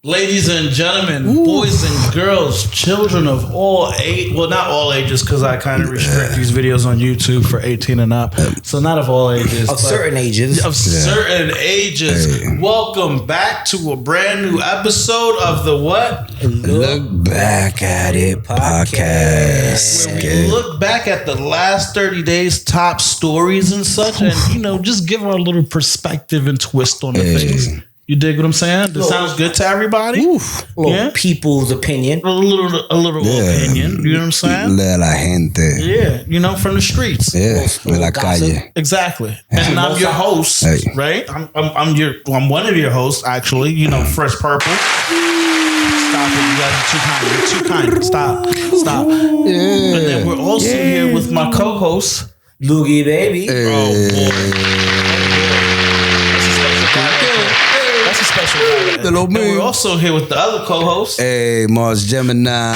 Ladies and gentlemen, boys and girls, children of all age, well, not all ages, because I kind of restrict these videos on YouTube for 18 and up. So not of all ages. Of certain ages. Of certain ages. Hey. Welcome back to a brand new episode of the what? Look Back at It podcast. Where we look back at the last 30 days top stories and such, and, you know, just give our little perspective and twist on the things. You dig what I'm saying? This sounds good to everybody. People's opinion. A little opinion. You know what I'm saying? De la gente. Yeah, you know, from the streets. Yeah, de la calle. Exactly. And I'm your host, right? I'm one of your hosts, actually. You know, Fresh Purple. Stop it! You guys are too kind. Stop. Yeah. And then we're also here with my co-host, Loogie Baby. Hey. Oh boy. That's a special guy. And we're also here with the other co-host. Hey, Mars Gemini.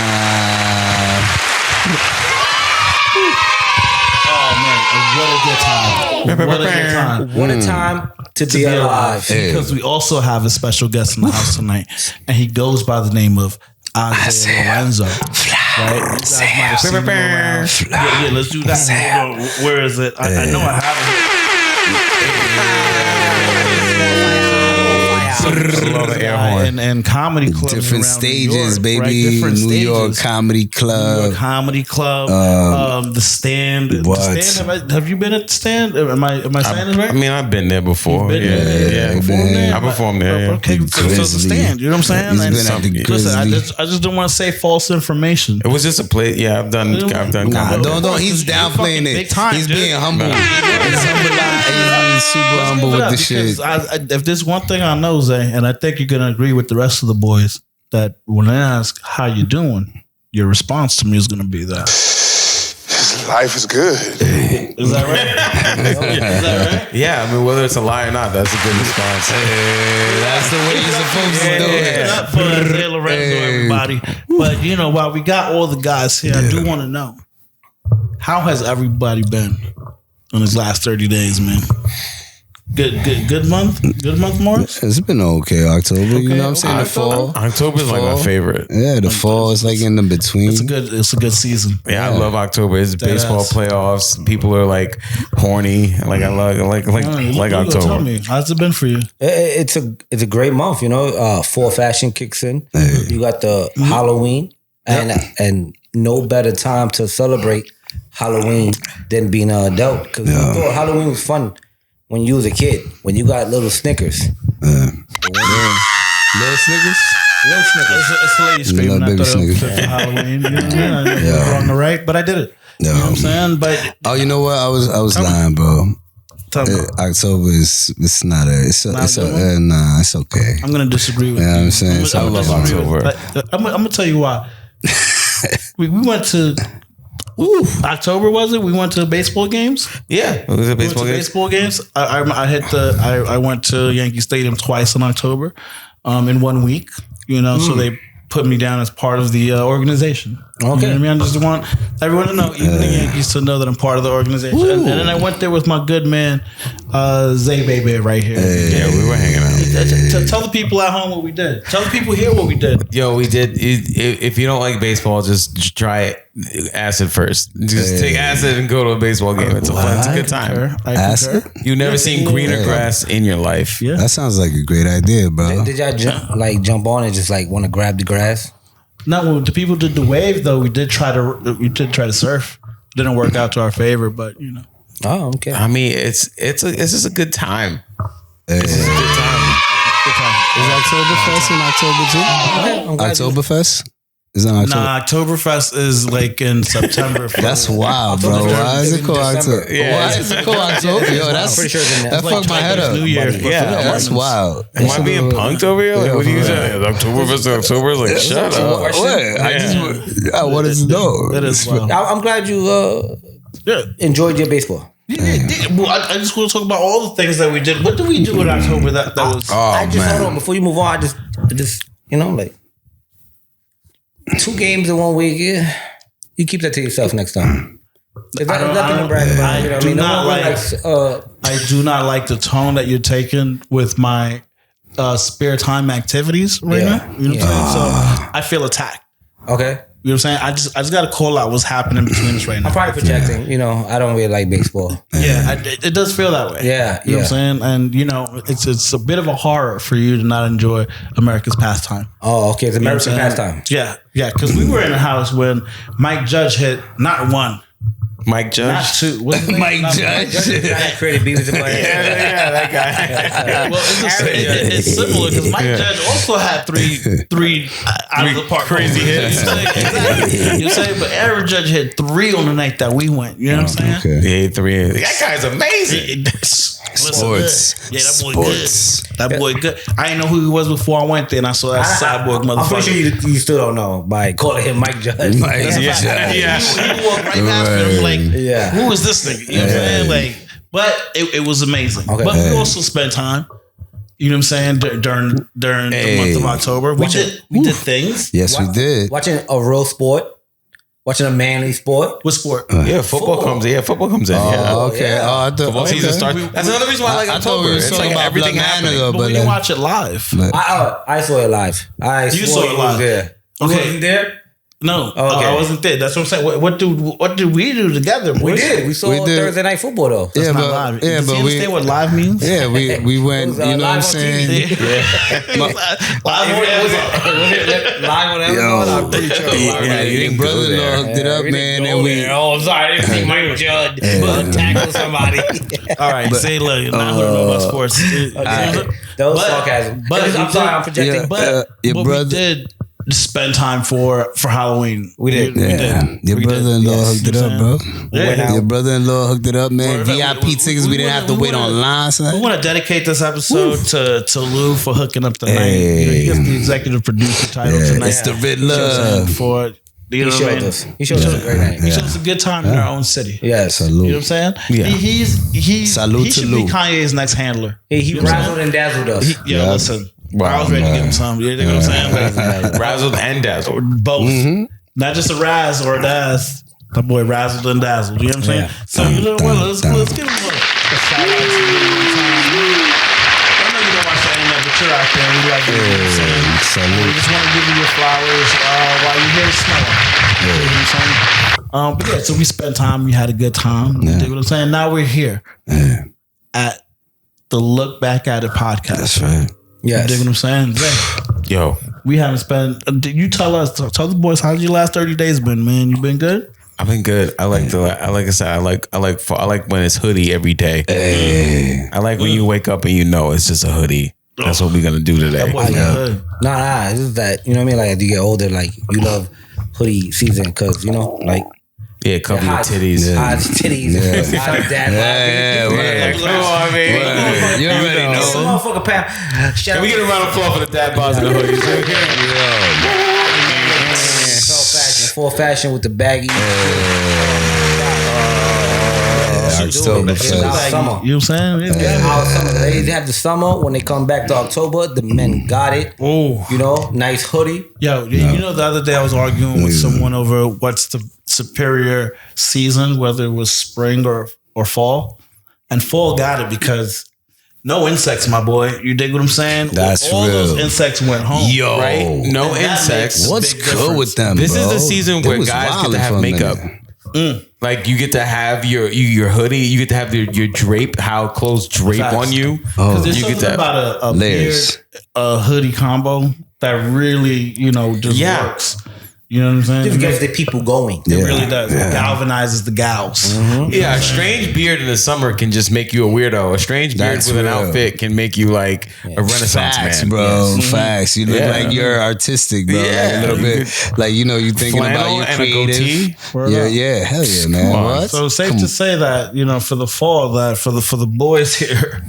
Oh man, what a good time. What a time to be alive. Because we also have a special guest in the house tonight, and he goes by the name of Isaiah Lorenzo. Right? Yeah, let's do that. Where is it? I know I have it. And comedy clubs, different stages, New York, baby. Right? Different New stages. York Comedy Club. New York Comedy Club. The Stand. What? The Stand. Have you been at the Stand? Am I saying this right? I mean, I've been there before. Yeah. I performed there. Okay, so the Stand. You know what I'm saying? He's been at the listen, I just don't want to say false information. It was just a play. Yeah, I've done. Nah, don't. He's downplaying it. He's being humble. He's super humble with the shit. If there's one thing I know, Zay, and I think you're gonna agree with the rest of the boys, that when I ask how you doing, your response to me is gonna be that life is good. Is that right? Is that right? Yeah, I mean, whether it's a lie or not, that's a good response. That's the way you're supposed to do it. Not for Isaiah Lorenzo, everybody. But you know, while we got all the guys here, I do want to know, how has everybody been in his last 30 days, man? Good month? Good month, Morris? It's been okay, October. You know what I'm saying? The fall. October's like my favorite. Yeah, the fall is like in the between. It's a good season. Yeah, I love October. It's baseball playoffs. People are like horny. Like I like October. Tell me, how's it been for you? It's a great month, you know. Fall fashion kicks in. You got the Halloween and no better time to celebrate Halloween than being an adult, because you thought Halloween was fun when you was a kid, when you got little Snickers. Little Snickers? Little Snickers. It's a lady screaming. I thought it was for Halloween. I wrong or right, but I did it. You know what I'm saying? But you know what? I was lying, bro. October it's not a it's okay. I'm gonna disagree with you. You know what I'm saying? I love October. I'm gonna tell you why. we went to October, was it? We went to baseball games. Yeah, it was a baseball games. I went to Yankee Stadium twice in October, in 1 week. You know, so they put me down as part of the organization. Okay, you know what I mean, I just want everyone to know, even the Yankees, to know that I'm part of the organization. And then I went there with my good man, Zay Baby, right here. Yeah, we were hanging out. Tell the people at home what we did. Tell the people here what we did. Yo, we did. If you don't like baseball, just try acid first. Just take acid and go to a baseball game. It's a good time. Acid? You've never seen greener grass in your life. Yeah, that sounds like a great idea, bro. Did y'all jump on and just like want to grab the grass? No, when the people did the wave though, we did try to surf. Didn't work out to our favor, but you know. Oh, okay. I mean, it's just a good time. It's just a good time. Is Oktoberfest in October too? Oktoberfest? Is that October? Nah, Oktoberfest is like in September. That's wild, bro. Why is it called October? Why is it called October? Yo, that's pretty sure that fucked my head up. New Year. Yeah, that's wild. Am I being punked over here? Like, what are you saying? Oktoberfest, October? Like, shut up. What? I wanted to know. That is wild. I'm glad you enjoyed your baseball. Well, I just want to talk about all the things that we did. What did we do in October that was? Hold on, before you move on, I just you know, like 2 games in 1 week. Yeah, you keep that to yourself next time. Nothing to brag about. I do not like the tone that you're taking with my spare time activities right now. You know what I'm saying? So I feel attacked. Okay. You know what I'm saying? I just got to call out what's happening between us right now. I'm probably projecting. You know, I don't really like baseball. Yeah, it does feel that way. Yeah, you know what I'm saying? And you know, it's a bit of a horror for you to not enjoy America's pastime. Oh, okay, it's American pastime. Yeah, because we were in a house when Mike Judge hit not one. Mike Judge? Not two. Mike Judge. Created Beavis and Butthead. Yeah, that guy. Well, it's similar because Mike Judge also had three out of the park crazy hits. Exactly. You know what I'm saying? But Aaron Judge hit 3 on the night that we went. You know what I'm saying? Okay. He hit 3. That guy's amazing. Sports. Yeah, that boy good. That boy good. I didn't know who he was before I went there, and I saw that cyborg motherfucker. I'm pretty sure you still don't know by calling him Mike Judge. Mike Judge. Yeah. He walked right past me. I'm like, who is this nigga? You know what I'm saying? Like, but it was amazing. Okay. But we also spent time. You know what I'm saying? During the month of October, we did things. Yes, we did. Watching a real sport. Watching a manly sport. What sport? Football comes in. Oh, okay. Yeah. Oh, I thought Football season starts. That's another reason why I like October. we were It's talking like about everything Blood happening. Manor, But we didn't watch it live. I saw it live. You saw it live. There. Okay. You there? No, Okay. I wasn't there. That's what I'm saying. What did we do together? We did. We saw Thursday night football though. That's not live. Yeah, Does but he understand what live means? Yeah, we went. You know what I'm saying? Live on Amazon. I'm pretty sure. Your brother-in-law hooked it up, man, and we. Oh, I'm sorry. I didn't see Mike Judge tackle somebody. All right, say look. Now who know about sports? That was sarcasm. But I'm sorry, I'm projecting. But your brother we did spend time for Halloween. We did. Your brother-in-law hooked it up, bro. Yeah. Your brother-in-law hooked it up, man. VIP tickets, we didn't have to wait online, son. We want to dedicate this episode to Lou for hooking up the night. You know, he gets the executive producer title tonight. It's the red love. For it. You know what I mean? He showed us a great night. He showed us a good time in our own city. Yes. Salute. You know what I'm saying? Yeah. He Salute should to be Lou. Kanye's next handler. He razzled and dazzled us. Listen. I was ready to give him some. You know what I'm saying? Razzled and dazzled. Both. Not just a raz or a dazz. That boy razzled and dazzled. You know what I'm saying? Yeah. So you know what? Let's give him a shout out to you. I know you don't watch the internet, but you're out there. We like you. You know what I'm saying? Salute. We just want to give you your flowers while you're here smelling. You know what I'm saying? But yeah, so we spent time. We had a good time. You know what I'm saying? Now we're here at the Look Back at It podcast. That's right. You dig what I'm saying? Zay, Yo, we haven't spent. You tell the boys, how's your last 30 days been, man? You been good? I've been good. I like when it's hoodie every day. Hey. I like when you wake up and you know it's just a hoodie. That's what we're gonna do today. Nah, it's just that, you know what I mean? Like, as you get older, like, you love hoodie season because, you know, like, yeah, cover your titties. Hot titties. Hot dad. Come on, man. You already know. Motherfucker, Pam. Can we get a round of applause for the dad bods and the hoodies? Full fashion with the baggy. October. Summer. You know what I'm saying? Our summer. They have the summer. When they come back to October, the men got it. Oh, you know, nice hoodie. Yo, you know, the other day I was arguing with someone over what's the superior season, whether it was spring or fall. And fall got it because no insects, my boy. You dig what I'm saying? That's all real. Those insects went home. Yo. Right? No And that insects. makes What's big good difference. with them, This bro? is the season It where was guys get wildin' to for have a makeup. minute. Like you get to have your hoodie, you get to have your drape, how clothes drape Facts. on you. Because there's You get something that about a layers. beard, hoodie combo that really, you know, just works. You know what I'm saying? Just gets the people going. It really does. It galvanizes the gals. Yeah, a strange beard in the summer can just make you a weirdo. A strange beard That's with an real. outfit can make you like a Renaissance Facts, man, bro. Facts. You look Yeah. like you're artistic, bro. Yeah. Like a little bit. Like, you know, you thinking about Flannel your and a goatee. creative. Yeah, hell yeah, man. on. What? So safe to say that, you know, for the fall, that for the boys here,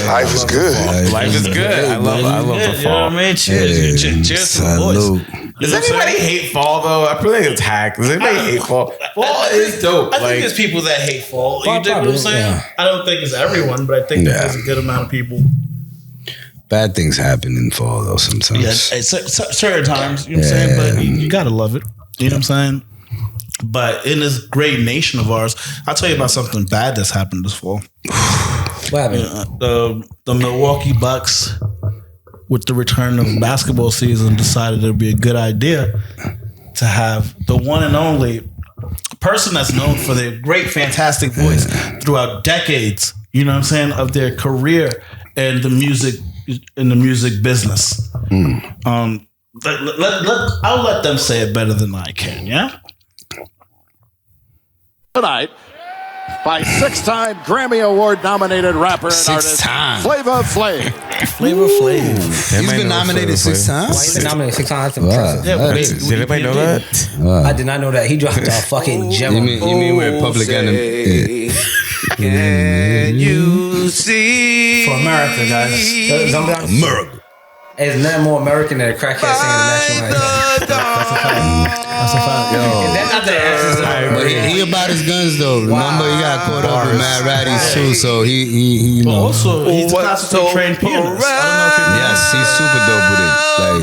Life is good. Life is good. I love yeah, the you know what fall. I mean? Cheers, cheers to the boys. Salute. Does anybody hate fall though? I feel like it's hack. Does anybody hate fall? Fall is dope. I think Like there's people that hate fall. You dig what I'm probably, saying? yeah. I don't think it's everyone, but I think there's a good amount of people. Bad things happen in fall, though, sometimes. Yeah, it's certain times, you know what I'm saying? But you gotta love it. You know what I'm saying? But in this great nation of ours, I'll tell you about something bad that's happened this fall. What happened? The Milwaukee Bucks with the return of basketball season, decided it would be a good idea to have the one and only person that's known for their great, fantastic voice throughout decades, you know what I'm saying, of their career in the music business. I'll let them say it better than I can, yeah? Tonight, by 6-time Grammy Award nominated rapper and artist Flava Flav. Flava Flav. He's been nominated 6 times. He's been nominated 6 times. That's impressive. Yeah, Did anybody know that? I did not know that. He dropped a fucking gem. You mean with Public Enemy? Can you see? For America, guys. America. There's nothing more American than a crackhead singing the national anthem. That's a fact. Yo. That's not the answer. But he about his guns though. Remember, he got caught up with Mad Ratties too, so he you know. Also, he's a classical trained pianist. Yes, he's super dope with it. Like,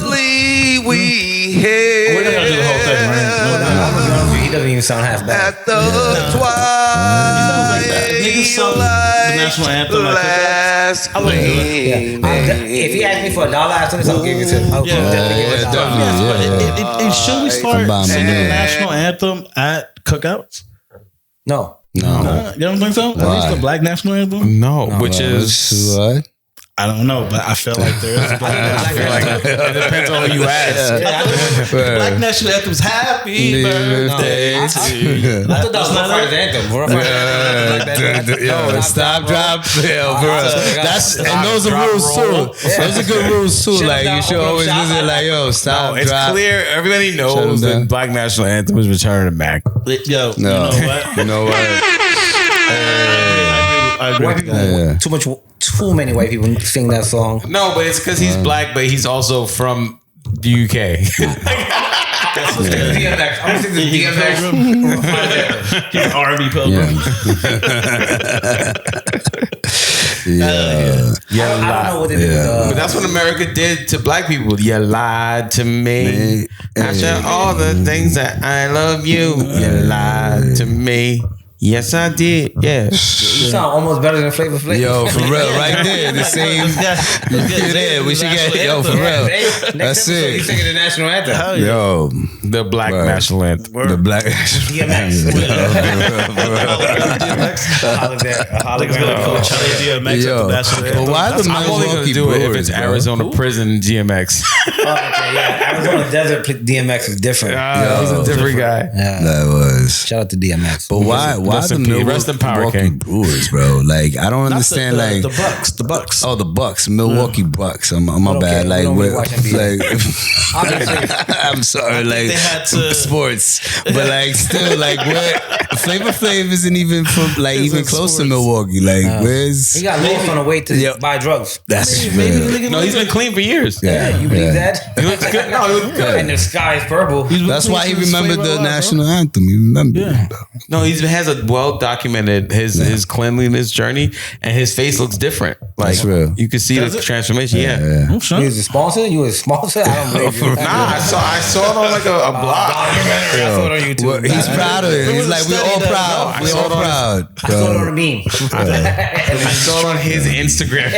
We're not gonna do the whole thing, right? He doesn't even sound half bad. Niggas sung the national anthem at cookouts. I wouldn't do it. If he asked me for $1 after this, I'll give it to him. I'll definitely give it $1. But should we start singing the national anthem at cookouts? No. You don't think so? At least the black national anthem? No, which is what? I don't know, but I feel like there is a black national anthem. it depends on who you ask. The black national anthem's Happy Birthday to you. I thought that was not the anthem, bro. Yo, stop, drop, fail, bro. That's and those are rules too. Those are good rules too. Like you should always visit, like, yo, stop, It's drop. clear. Everybody knows that black national anthem is Return to Mac. Yo, No, you know what? I agree. Too many white people sing that song. No, but it's because he's black, but he's also from the UK. DMX. I'm gonna sing the DMX. He's an R&B pilgrim. I don't know what they did. But that's what America did to black people. You lied to me. After all the things that I love you, you lied to me. Yes, I did. Yeah. You sound almost better than Flava Flav. Yo, for real, right there, the same. Yeah, we should get yo for real. That's it. You singing the national anthem? Yo, The black national anthem. the black. DMX. Yo, but why the I'm only going to do it if it's Arizona prison DMX. Arizona Desert DMX is different. He's a different guy. That was. Shout out to DMX. But why Rest the in peace. Rest in power, Milwaukee King. Brewers, bro? Like, I don't understand. The Like Bucks. Oh, the Bucks, Milwaukee Bucks. I'm my bad. Like, I'm sorry. Like, they had to sports, but like, still, like, where Flava Flav isn't even from, like, even close to Milwaukee. Like, where's He got laid on the way to buy drugs. that's No, he's been clean for years. Yeah, you believe that? He looks good. No, he looks good. And the sky is purple. That's why he remembered the national anthem. He remembered. it. No, he has a well documented his cleanliness journey, and his face looks different. Like, That's real. you can see the transformation. Yeah. You was a sponsor? You was a sponsor? I don't believe you. Nah, I saw it on like a blog. I saw it on YouTube. Well, he's proud of it. He's like, we're all proud. We're all proud. I saw it on a meme. I saw it on his Instagram.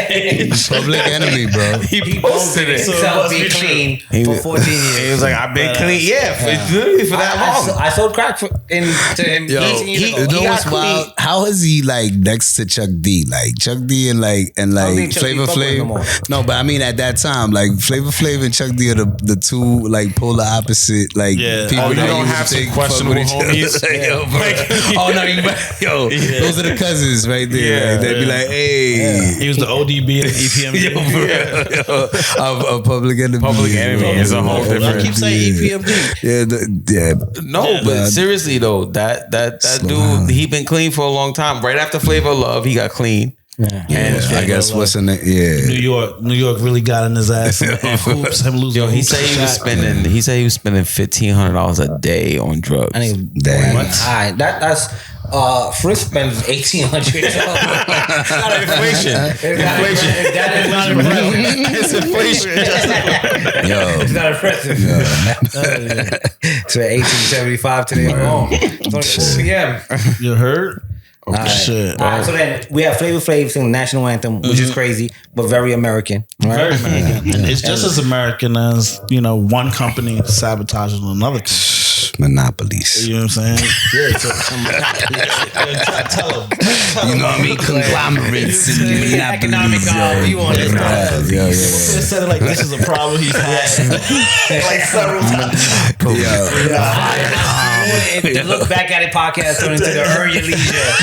Public Enemy, bro. He posted it. So be clean for 14 years. He was like, I've been clean. Yeah, it's literally for that long. I sold crack to him 18 years ago. You know what's wild? How is he like next to Chuck D? Like Chuck D and like Flava Flav. No, but I mean at that time, like Flava Flav and Chuck D are the two like polar opposite like people you that don't used have to some take questionable homies. Those are the cousins right there. Like, they'd be like, hey, he was the ODB of EPMD. of Public Enemy. Public Enemy is a whole different. I keep saying EPMD. No, but seriously though, that dude, he been clean for a long time. Right after Flavor of Love, he got clean. And I guess what's in it? Yeah, New York really got in his ass. Hoops, him losing. Yo, he said he was spending $1,500 a day on drugs. I mean, that's Frsk spends $1,800. It's not inflation. That is not impressive. It's inflation. Yo, It's not impressive. So 1875 today at home. 24 p.m. You heard? Shit. All right, so then we have Flava Flav sing the national anthem, which is crazy, but very American. Right? Very American. And it's just as American as, one company sabotaging another company. Monopolies. You know what I'm saying? Yeah, tell them. You know what I mean? Conglomerates and monopolies. Economic you want this Yeah. Said it like this is a problem he's had like several times. If you look back at it, podcast turn into the Earn Your Leisure.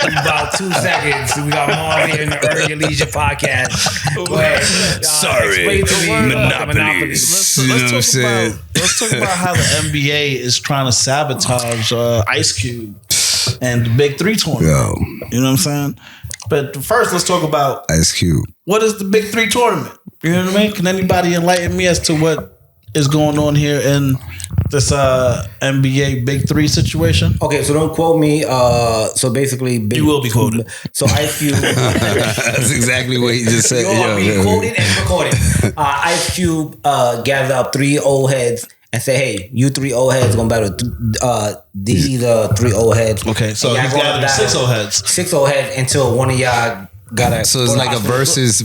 In about 2 seconds, we got Marv here in the Earn Your Leisure podcast. Go ahead. Sorry, monopolies. Let's talk about how the NBA is trying to sabotage Ice Cube and the Big 3 tournament. You know what I'm saying? But first, let's talk about Ice Cube. What is the Big 3 tournament? You know what I mean? Can anybody enlighten me as to what is going on here in this NBA Big 3 situation? Okay, so don't quote me. So basically, you will be quoted. So Ice Cube. That's exactly what he just said. You are being quoted and recorded. Ice Cube gathered up 3 old heads and say, "Hey, you 3 old heads gonna battle these 3 old heads." Okay, so he's gathered 6 old heads. 6 old heads until one of y'all got a. So it's like a versus,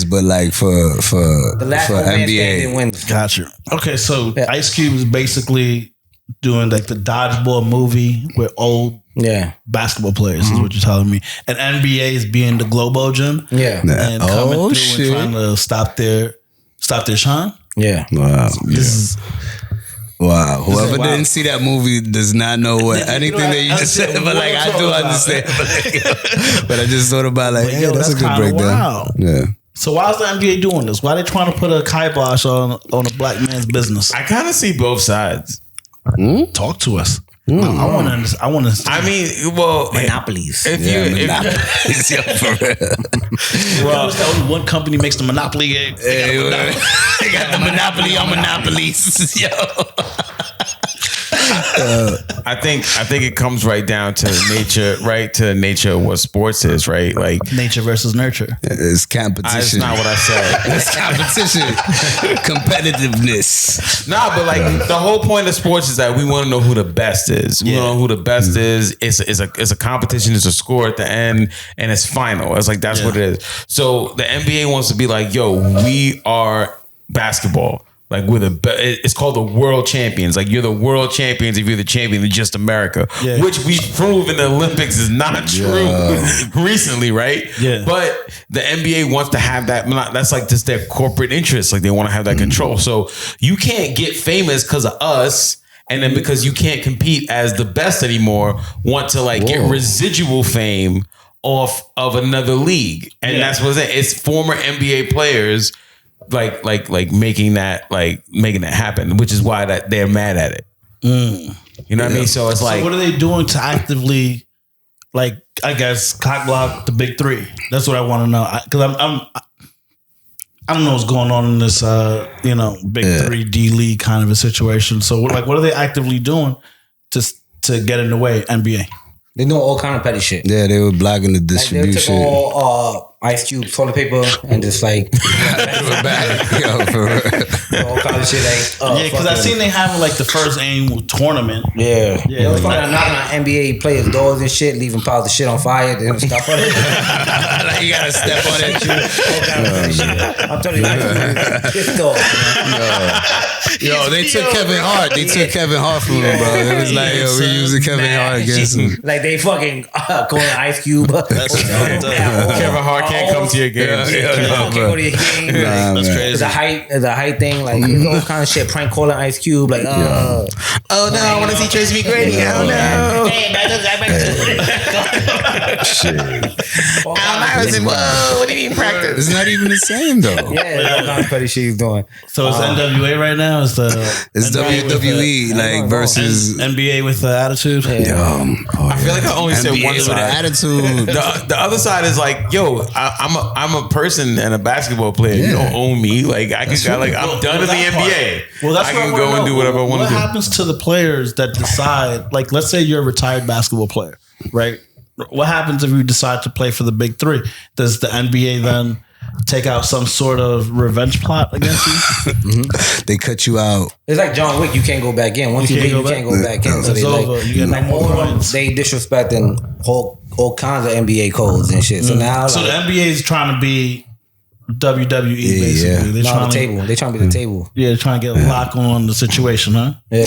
but like for the last for NBA wins. Gotcha. Okay, so Ice Cube is basically doing like the dodgeball movie with old basketball players is what you're telling me, and NBA is being the Globo Gym, and coming through and trying to stop their shine. Yeah. Wow. Wow. Whoever didn't see that movie does not know what anything that you just said, but like I do understand. But I just thought about like, hey, that's a good breakdown. Wow. Yeah. So why is the NBA doing this? Why are they trying to put a kibosh on a black man's business? I kind of see both sides. Talk to us. I want to understand. I mean, well, monopolies. Monopolies. For real. Well, only one company makes the monopoly. They got the monopoly on monopolies. Yo. I think it comes right down to nature, right? To nature of what sports is, right? Like nature versus nurture. It's competition. That's not what I said. It's competition. Competitiveness. Nah, but like the whole point of sports is that we want to know who the best is. We want to know who the best is. It's a competition. It's a score at the end, and it's final. It's like that's what it is. So the NBA wants to be like, yo, we are basketball. Like it's called the world champions. Like you're the world champions if you're the champion of just America, which we've proven the Olympics is not true recently, right? Yeah. But the NBA wants to have that. That's like just their corporate interest. Like they want to have that control. So you can't get famous because of us. And then because you can't compete as the best anymore, want to like get residual fame off of another league. And that's what it's former NBA players like making that happen, which is why that they're mad at it. You know what I mean? So it's like, what are they doing to actively, like, I guess, cock block the Big 3? That's what I want to know. Because I don't know what's going on in this, Big 3 D League kind of a situation. So, what are they actively doing to get in the way, NBA? They doing all kind of petty shit. Yeah, they were blocking the distribution. Like they took all Ice Cube toilet paper and just like for real. all kind of shit. Like because I seen they having like the first annual tournament. They was knocking on NBA players' doors and shit, leaving piles of shit on fire. They stuff on it. Like you gotta step on that shit. All kind of petty shit. I'm telling you, this dog. Yo, they took Kevin Hart. They took Kevin Hart from him, bro. It was like, yo, we using Kevin Hart against him. Like they fucking calling Ice Cube. Kevin Hart can't come to your games. Can't go to your game. That's crazy. The height thing, like all kind of shit. Prank calling Ice Cube, like oh no, I want to see Tracy McGrady. Oh no. Hey, Shit. What do you mean practice? It's not even the same though. Yeah, all kind of petty shit he's doing. So it's NWA right now. It's WWE like versus NBA with the attitude. I feel like I only said one with side. Attitude. The other side is like, yo, I'm a person and a basketball player. You don't own me. Like I'm done in the NBA. Well, that's I can go and do whatever I want to do. What happens to the players that decide? Like, let's say you're a retired basketball player, right? What happens if you decide to play for the Big 3? Does the NBA then take out some sort of revenge plot against you? They cut you out. It's like John Wick. You can't go back in. Once you leave, you can't go back in. So it's over. You get no more points. They disrespecting Hulk all kinds of NBA codes and shit. So now, so the NBA is trying to be WWE basically. They're trying the table. They're trying to be the table. Yeah, they're trying to get a lock on the situation, huh? Yeah.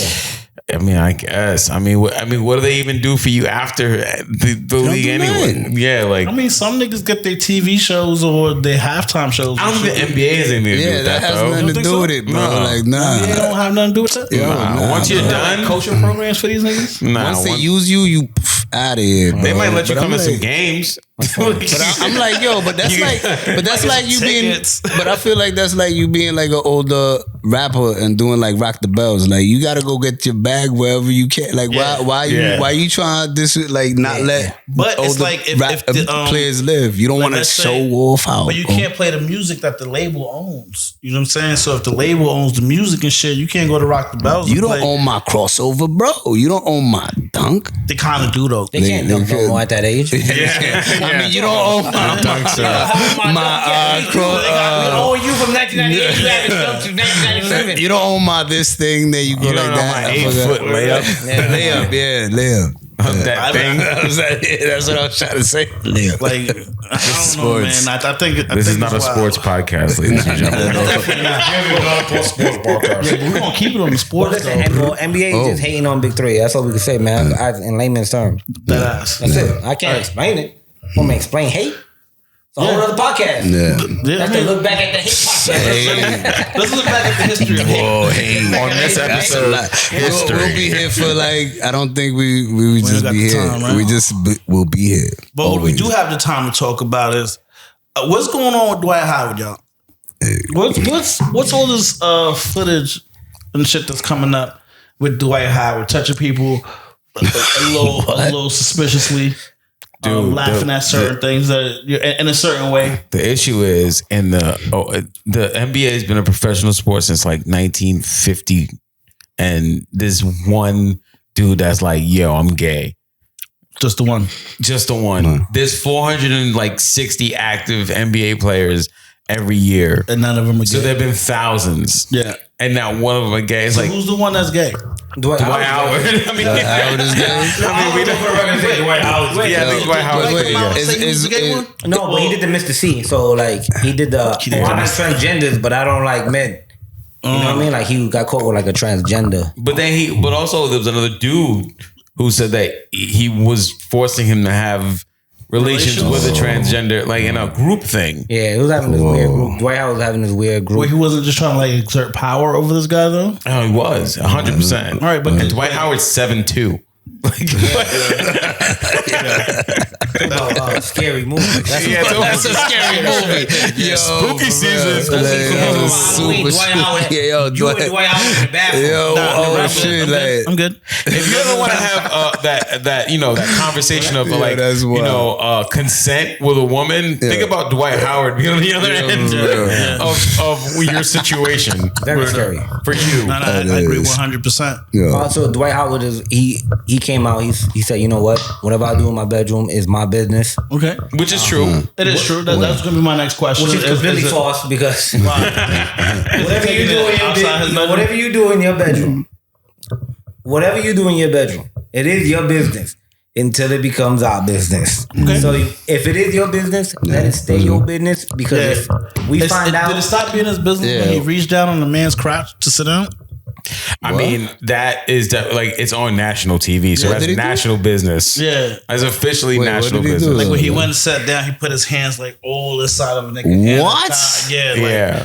I mean, I guess. I mean, what do they even do for you after the league anyway? Yeah, like I mean, some niggas get their TV shows or their halftime shows. I don't think the NBA has anything to do with that, has though. nothing to do with it, bro. Like, nah. They don't have nothing to do with that. Nah. Once you're done, coaching programs for these niggas. Once they use you out of here, bro. They might let you But come I'm in like- some games. But I'm like, yo, but that's like you being. But I feel like that's like you being like an older rapper and doing like Rock the Bells. Like you got to go get your bag wherever you can. Like why you trying to let But it's like if the players live. You don't want to show off how. But you can't play the music that the label owns. You know what I'm saying? So if the label owns the music and shit, you can't go to Rock the Bells. You don't own my crossover, bro. You don't own my dunk. They kind of do though. They can't dunk no more at that age. I mean, you don't own my dunks. We owe you from 1998. You haven't dunked to 1997. You don't own my this thing that you go You like don't know that. my 8-foot layup. Layup. That thing. That's what I was trying to say. Layup. Like I don't know, man. I think This is not a sports podcast, ladies and gentlemen. Definitely not. Yeah, but we're gonna keep it on the sports. NBA is just hating on Big Three. That's all we can say, man. In layman's terms. That's it. I can't explain it. Want me to explain hate? It's a whole other podcast. Let's look back at the hate podcast. Let's look back at the history of hate. On this episode, history. We'll be here for like. I don't think we would just be here. Time, right? We just we'll be here. But what we do have the time to talk about is what's going on with Dwight Howard, y'all. What's all this footage and shit that's coming up with Dwight Howard touching people a little suspiciously. Dude, laughing at certain things that in a certain way. The issue is the NBA has been a professional sport since like 1950, and this one dude that's like, yo, I'm gay. Just the one. There's 460 active NBA players every year, and none of them are gay. So there've been thousands. Yeah, and not one of them are gay. It's so like, who's the one that's gay? Dwight Howard. I mean, Howard is gay. I mean, Dwight Howard. Yeah, I think Dwight Howard is gay one. No, but he did the Mr. C. So like he did the. I like transgenders, but I don't like men. You know what I mean? Like he got caught with like a transgender. But also there was another dude who said that he was forcing him to have relations with a transgender, like in a group thing. Yeah, he was having this weird group. Dwight Howard was having this weird group. Wait, he wasn't just trying to like exert power over this guy though? Oh, he was 100%. All right, but and Dwight Howard's 7'2". Scary movie. That's a scary movie. Yo, spooky season. Super spooky. Yo, Dwight Howard in the bathroom. Yo, shit, like I'm good. If you ever want to have that conversation of consent with a woman, think about Dwight Howard being on the other end of your situation. Very scary for you. I agree 100%. Also, Dwight Howard he came out. He said, you know what? Whatever I do in my bedroom is my business. Okay, which is true. It is true. That's going to be my next question. Which is completely false because whatever you do in your bedroom, it is your business until it becomes our business. Okay. So if it is your business, let it stay your business because if we find out. Did it stop being his business when he reached down on the man's crotch to sit down? I mean, that is like it's on national TV, so that's national business. Yeah, it's officially national business. Like when he went and sat down, he put his hands like all this side of a nigga. What? Yeah.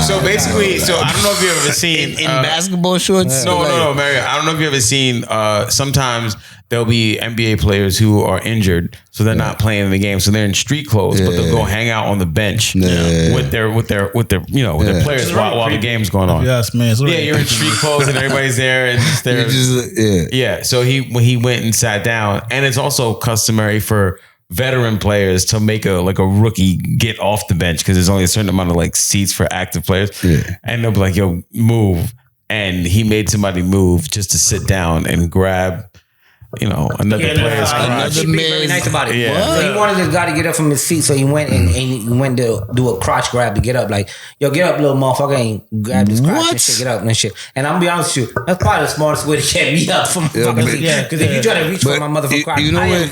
So basically, I don't know if you've ever seen in basketball shorts. No, Mary. I don't know if you've ever seen. Sometimes there'll be NBA players who are injured, so they're not playing in the game, so they're in street clothes, but they'll go hang out on the bench with their players while the game's going on. Yes, man. You're in street clothes and everybody's there, and they're So he went and sat down, and it's also customary for veteran players to make a rookie get off the bench because there's only a certain amount of like seats for active players, and they'll be like, "Yo, move," and he made somebody move just to sit down and grab another player's crotch. He be very nice about it. Yeah. So he wanted this guy to get up from his seat, so he went and he went to do a crotch grab to get up. Like, yo, get up, little motherfucker, and grab this crotch and shit, get up and shit. And I'm gonna be honest with you, that's probably the smartest way to get me up from fucking seat. Because if you try to reach for my motherfucking crotch,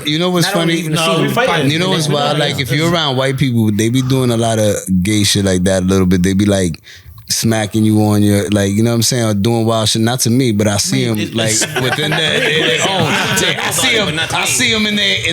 you know what's funny? You know what's wild? Like, if you're around white people, they be doing a lot of gay shit like that a little bit. They be like smacking you on your, like, you know what I'm saying, or doing wild shit. Not to me, but I see them like within their own. I see them in their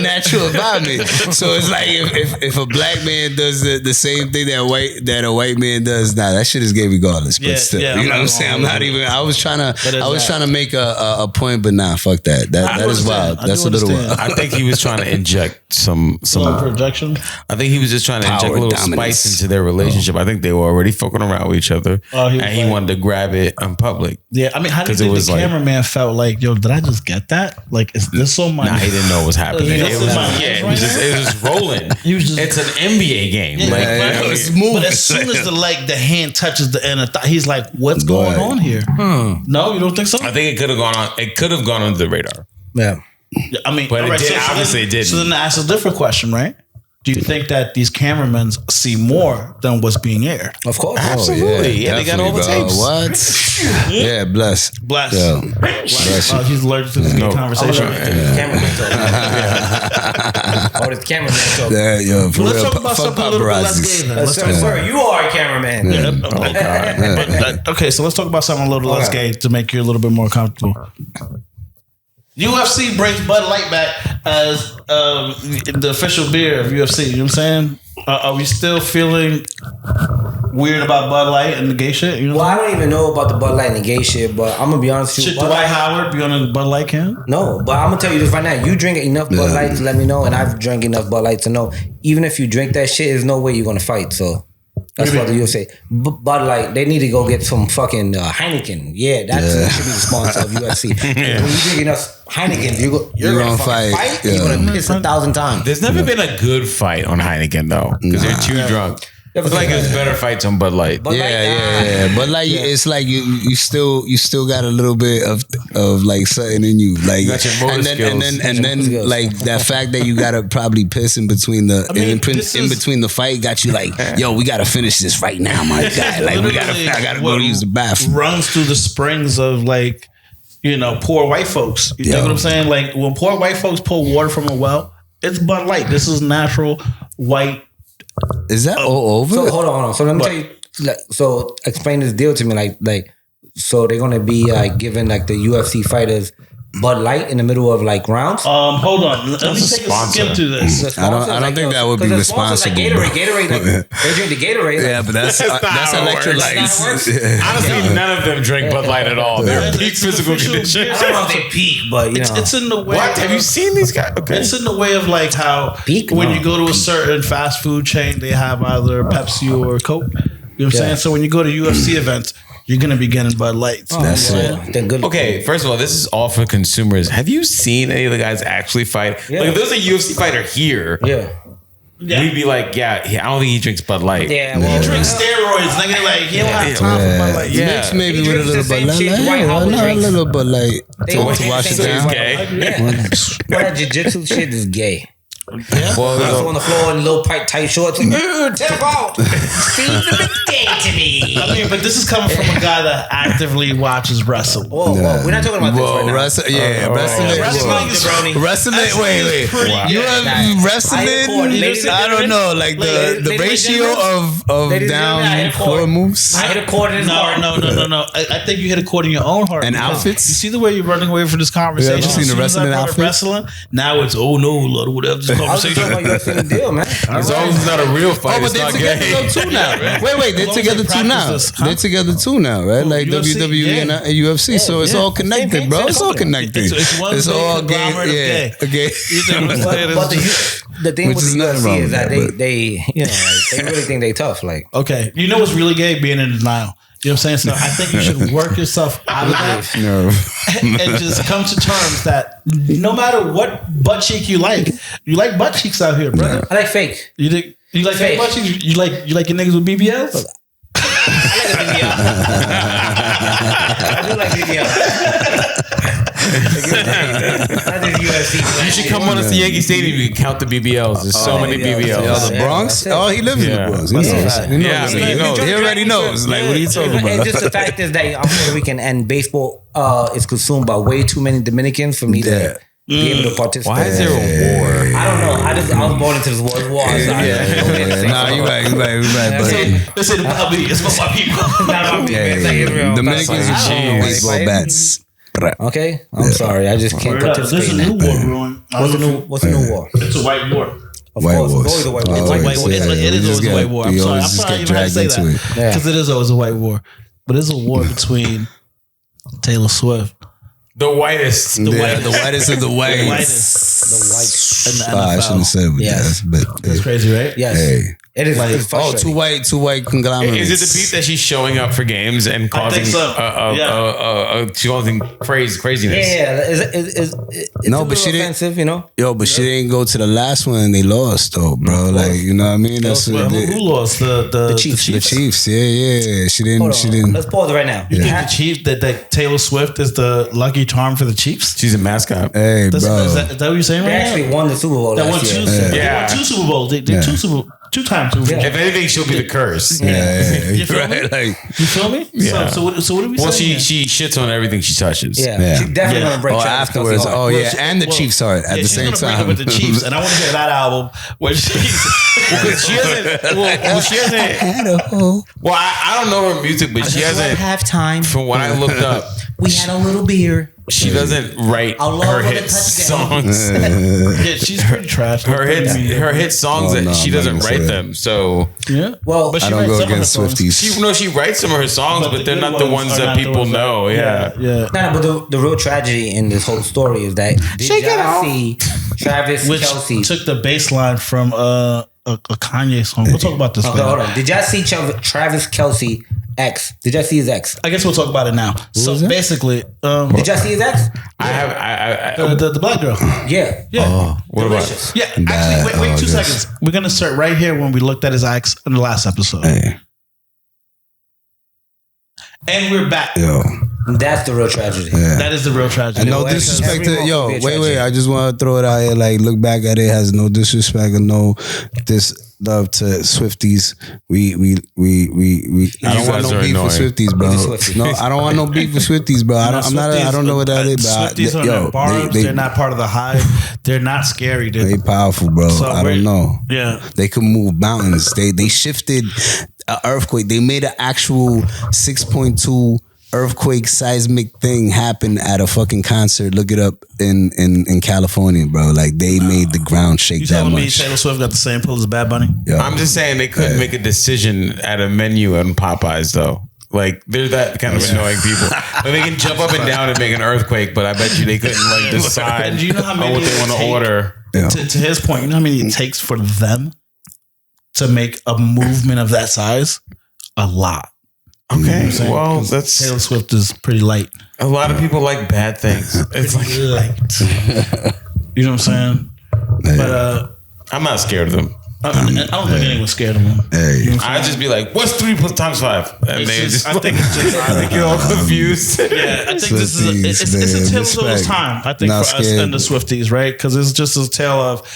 natural environment. So it's like if a black man does the same thing that a white man does, nah, that shit is gay regardless. But still, you know what I'm saying? I'm not even. I was trying to make a point, but nah, fuck that. That is wild. That's a little wild. I think he was trying to inject some projection. I think he was just trying to inject a little spice into their relationship. I think they were already fucking around with each other, and he wanted to grab it in public. Yeah, I mean, how do you think the cameraman felt like, yo, did I just get that? Like, is this on my... Nah, he didn't know what was happening. It was just rolling. It's an NBA game. But as soon as the hand touches the end of he's like, what's going on here? No, you don't think so? I think it could have gone on. It could have gone under the radar. Yeah. I mean, but it did. Obviously, it didn't. So then that's a different question, right? Do you think that these cameramen see more than what's being aired? Of course. Absolutely. Yeah, they got all the tapes. What? Yeah, bless. Yeah. Bless. He's allergic to this conversation. Cameraman talk. This cameraman talk. Yeah, yo, for let's real. talk about something a little bit less gay then. Sir, you are a cameraman. Okay, so let's talk about something a little less gay to make you a little bit more comfortable. UFC brings Bud Light back as the official beer of UFC. You know what I'm saying? Are we still feeling weird about Bud Light and the gay shit? You know I don't even know about the Bud Light and the gay shit, but I'm gonna be honest with you. Should Dwight Howard be on a Bud Light can? No, but I'm gonna tell you this right now. You drink enough Bud Light to let me know, and I've drank enough Bud Light to know. Even if you drink that shit, there's no way you're gonna fight. So that's what the UFC. Bud Light, they need to go get some fucking Heineken. Yeah, that should be the sponsor of UFC. When you drink enough Heineken, you're gonna fight. You're gonna piss 1,000 times. There's never been a good fight on Heineken though, because they're too drunk. It's like there's better fights on Bud Light. Yeah. But like it's like you still got a little bit of like something in you, like, and then like that fact that you gotta probably piss in between in between the fight got you like, yo, we gotta finish this right now, my guy. Like I gotta go use the bathroom. Runs through the springs of like, poor white folks. You know what I'm saying? Like when poor white folks pull water from a well, it's Bud Light. This is natural white. Is that all over? So hold on. So let me tell you. So explain this deal to me. Like, so they're gonna be like giving like the UFC fighters Bud Light in the middle of like rounds. Hold on. Let me take a skip to this. I don't think that would be responsible. Like Gatorade, like, they drink the Gatorade. Yeah, but that's electrolytes. Honestly, none of them drink Bud Light at all. They're peak physical condition. I don't know if they peak, but it's in the way. What? Have you seen these guys? Okay. It's in the way of like how when you go to a certain fast food chain, they have either Pepsi or Coke. You know what I'm saying? So when you go to UFC events, you're gonna be getting Bud Lights. That's it. Okay, first of all, this is all for consumers. Have you seen any of the guys actually fight? Yeah. Like, if there's a UFC fighter here, we'd be like, I don't think he drinks Bud Light. Yeah, well, he drinks steroids. Nigga, like he don't have time for Bud Light. Mix maybe with a little Bud Light. A little Bud Light to wash it down. That jiu-jitsu shit is gay. Yeah. Well, on the floor in little tight shorts. Tap out. Seems a bit gay to me. I mean, but this is coming from a guy that actively watches wrestling. Whoa, we're not talking about this right now. Wrestling. Wait. You have wrestling? I don't know, like the ratio of down floor moves. I hit a chord in his heart. No. I think you hit a chord in your own heart. And outfits. You see the way you're running away from this conversation. Yeah, I've seen the wrestling outfits. Now it's Lord, whatever. I was talking about UFC deal, man. As long as it's not a real fight, it's not gay. Too now, right? Wait, they're together too now. They're together too now, right? Like WWE and UFC, so it's all connected, bro. It's all connected. It's all gay. Okay. But the thing with the UFC is that they really think they tough. Like, okay, you know what's really gay? Being in denial. You know what I'm saying? So I think you should work yourself out of that and just come to terms that no matter what butt cheek you like butt cheeks out here, brother. I like fake. You like fake butt cheeks? You like your niggas with BBLs? I do like BBL. You should come on us to Yankee Stadium. You can count the BBLs. There's so many BBLs. Yo, the Bronx? Oh, he lives in the Bronx. He knows. He already knows. Like, what are you talking about? And just the fact is that I'm Puerto Rican and baseball is consumed by way too many Dominicans for me to be able to participate. Why is there a war? I don't know. I was born into this war. Nah, you're right. Listen, it's for my people. Dominicans are baseball bats. Okay, I'm sorry. I just can't participate. There's a new war brewing. What's the new war? It's a white war. Of course, it's always a white war. It's a white war. It is always a white war. I'm sorry. I'm probably even have to say that because it is always a white war. But it's a war between Taylor Swift. The whitest. The whitest of the whites. The white and the NFL. I shouldn't have said with that, but that's crazy, right? Yes. Hey. It is. Like, two white conglomerates. Is it the beat that she's showing up for games and causing craziness? It's no, but she didn't. Offensive, you know. Yo, but she didn't go to the last one and they lost though, bro. Like, you know what I mean? That's who lost the Chiefs. The Chiefs, yeah. She didn't. Let's pause it right now. You think the Chiefs that Taylor Swift is the lucky charm for the Chiefs? She's a mascot. Hey, bro. Is that what you're saying? They actually won the Super Bowl last year. They won two Super Bowls. They did two times. If anything, she'll be the curse. You feel me? Like, you feel me? Yeah. So what are we saying? Well, she shits on everything she touches. Yeah. She definitely gonna break afterwards. And the Chiefs are at the same time. With the Chiefs, and I want to hear that album where she hasn't. Well, I don't know her music, but she hasn't. Halftime. From what I looked up, we had a little beer. She doesn't write her hit songs. Yeah, she's pretty trash. Her hit songs she doesn't write them. So well, but I don't go against Swifties. She writes some of her songs, but they're not the ones that people know. Yeah. No, but the real tragedy in this whole story is that did y'all see Travis Kelce took the bass line from a Kanye song. We'll talk about this later. Hold on. Did y'all see Travis Kelce ex? Did y'all see his ex? I guess we'll talk about it now. So basically, did y'all see his ex? I have the black girl. Yeah. What about? Yeah. Actually, wait 2 seconds. We're gonna start right here when we looked at his ex in the last episode. Hey. And we're back. Yo. That's the real tragedy. Yeah. That is the real tragedy. And no disrespect to wait. I just want to throw it out here. Like, look back at it. Has no disrespect or no love to Swifties. We I don't want no beef with Swifties, bro. No, I don't want no beef with Swifties, bro. I don't know what that is, but Swifties on their bars, they're not part of the hive. They're not scary. They powerful, bro. So I don't know. Yeah, they can move mountains. They shifted an earthquake. They made an actual 6.2 earthquake seismic thing happen at a fucking concert. Look it up in California, bro. Like, they made the ground shake that much. You telling me Taylor Swift got the same pull as Bad Bunny? Yo. I'm just saying they couldn't make a decision at a menu on Popeyes though. Like, they're that kind of annoying people. Like, they can jump up and down and make an earthquake, but I bet you they couldn't like decide do you know how many on what they want to order. To his point, you know how many it takes for them to make a movement of that size? A lot. Okay, well, that's Taylor Swift is pretty light. A lot of people like bad things. It's like light. You know what I'm saying? But I'm not scared of them. I don't think anyone's scared of them. Hey. You know I'd just be like, "What's 3 × 5?" And they just, I think you're all confused. Yeah, I think this is it's a tale of time. I think not for us and the Swifties, right? Because it's just a tale of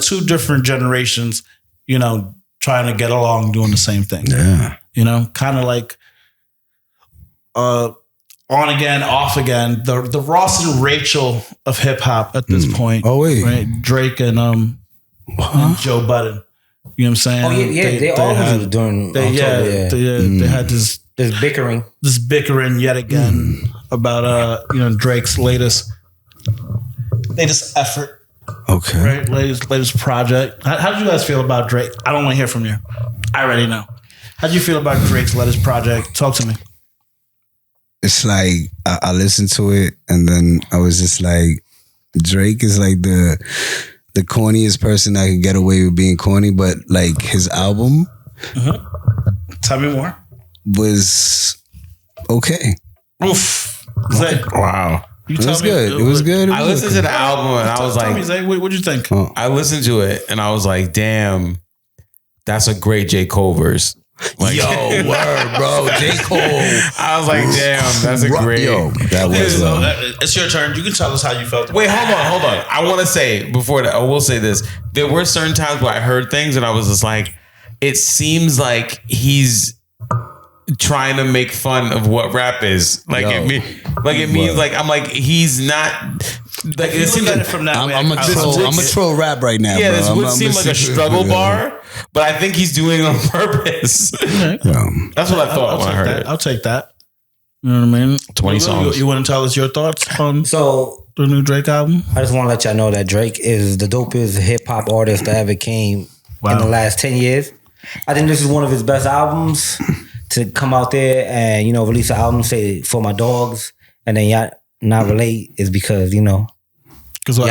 two different generations, trying to get along, doing the same thing. Yeah, kind of like. On again, off again. The Ross and Rachel of hip hop at this point. Oh wait, right? Drake and Joe Budden. You know what I'm saying? Oh yeah, they always were doing. They had this bickering yet again about Drake's latest effort. Okay, right, latest project. How did you guys feel about Drake? I don't want to hear from you. I already know. How did you feel about Drake's latest project? Talk to me. It's like I listened to it and then I was just like, Drake is like the corniest person that can get away with being corny, but like his album, tell me more, was okay. Oof! Wow! It was good. It was good. I listened to the album and I was like, "What'd you think?" I listened to it and I was like, "Damn, that's a great J. Cole verse." Like, yo, word, bro. J. Cole. I was like, damn, that's a great. Yo, that was. It's your turn. You can tell us how you felt. Wait, hold on. I want to say before that, I will say this. There were certain times where I heard things and I was just like, it seems like he's trying to make fun of what rap is. Like it means like I'm like he's not like it seems like from that. I'm a troll rap right now. Yeah, bro. this would seem like a struggle bar, but I think he's doing it on purpose. Okay. That's what I thought when I heard it. I'll take that. You know what I mean? 20 songs. You want to tell us your thoughts on So the new Drake album? I just want to let y'all know that Drake is the dopest hip hop artist that ever came in the last 10 years. I think this is one of his best albums to come out there and, release an album, say, for my dogs, and then y'all not relate is because, y'all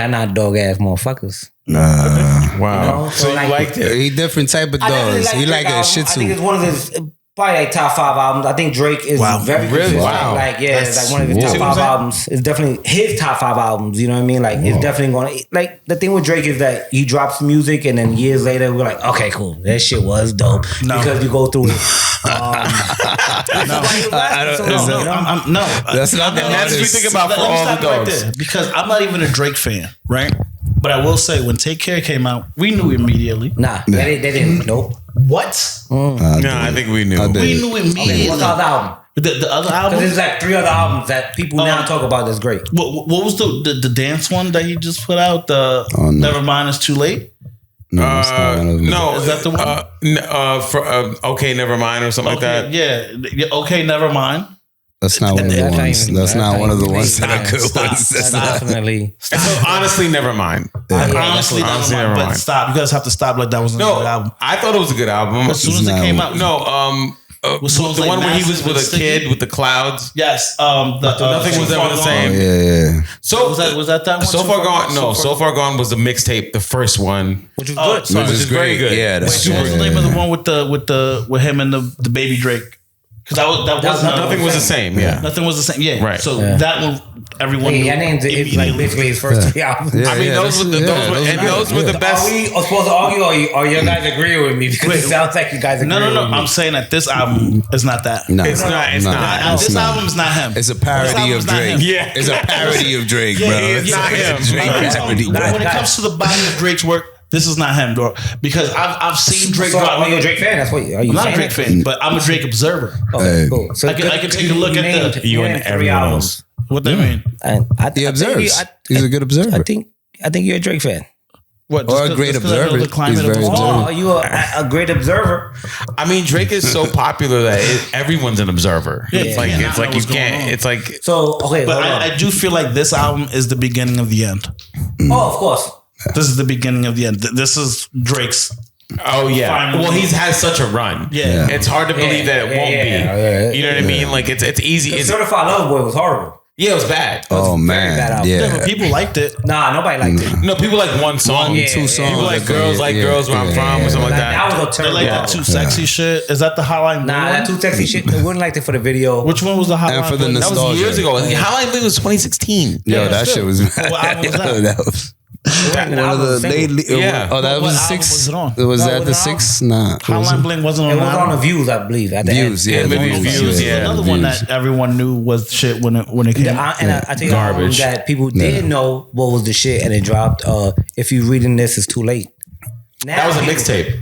not dog ass motherfuckers. Wow. So you liked it? He different type of dogs. He like a Shih Tzu. I think it's one of his probably like top 5 albums. I think Drake is very really wow. Like it's like one of his top 5 albums. It's definitely his top 5 albums. You know what I mean? Like it's definitely going to like the thing with Drake is that he drops music and then years later we're like, okay, cool, that shit was dope because you go through it. No, that's not the that's what we think about for all the dogs. Right because I'm not even a Drake fan, right? But I will say when Take Care came out, we knew immediately. Nah, they didn't. Nope. What? No, I think we knew. We knew immediately. What's the other album? The other album? Because there's like 3 other albums that people now talk about that's great. What was the dance one that he just put out? Nevermind, It's Too Late? No, it's not one of them. No, is that the one? Okay, never mind, or something like that. Yeah. Okay, never mind. That's not one of the ones. That's not one of the ones that are good ones. That's definitely. So honestly, never mind. Honestly, never mind. But stop. You guys have to stop like that was a good album. I thought it was a good album. As soon as it came out. The one where he was with a kid with the clouds. Yes. Nothing was ever the same. Yeah. So was that one? So Far Gone. No, So Far Gone was the mixtape, the first one, which was good. Which is very good. Yeah. What was the name of the one with him and the baby Drake? Because that was nothing was the same. Yeah, nothing was the same. Yeah, right. So that one, everyone. Yeah, named it like basically his first 3 albums. I mean, those were the best. Are we supposed to argue, or you guys agree with me? Because it sounds like you guys agree. No. I'm saying that this album is not that. No, it's not. This album is not him. It's a parody of Drake. Yeah, it's a parody of Drake, bro. It's not him. When it comes to the body of Drake's work, this is not him, dog. Because I've seen Drake. So are you a Drake fan? That's what are you? I'm not a Drake fan, but I'm a Drake observer. Okay, cool. So I can take a look at you and everyone else. What they mean? And he observes. He's a good observer. I think you're a Drake fan. What? Or a great observer. He's very observant. Are you a great observer? I mean, Drake is so popular that everyone's an observer. It's like you can't. It's like so. Okay, but I do feel like this album is the beginning of the end. Oh, of course. This is the beginning of the end. This is Drake's. Oh yeah. Well, he's had such a run. Yeah. It's hard to believe that it won't be. You know what I mean? Like it's easy. It's Certified Lover Boy was horrible. Yeah, it was bad. Oh man, yeah. But people liked it. Nah, nobody liked it. No, people like one song, 2 songs. People like girls, where I'm from, or something like that. That was a terrible. They like the Too Sexy shit. Is that the Hotline? Nah, that Too Sexy shit. They wouldn't like it for the video. Which one was the Hotline? And for the nostalgia. That was years ago. Hotline Bling was 2016. Yo, that shit was. What album was that? One of the lately. Yeah. Oh, that was What 6. album was it on? Was that the 6? Nah. Hotline Bling wasn't on. It was on the Views, I believe. At the Views, end. yeah. Views, yeah. Another one that everyone knew was shit when it came. And I think garbage that people didn't know what was the shit, and it dropped. If you're reading this, it's too late. Now, That was a mixtape.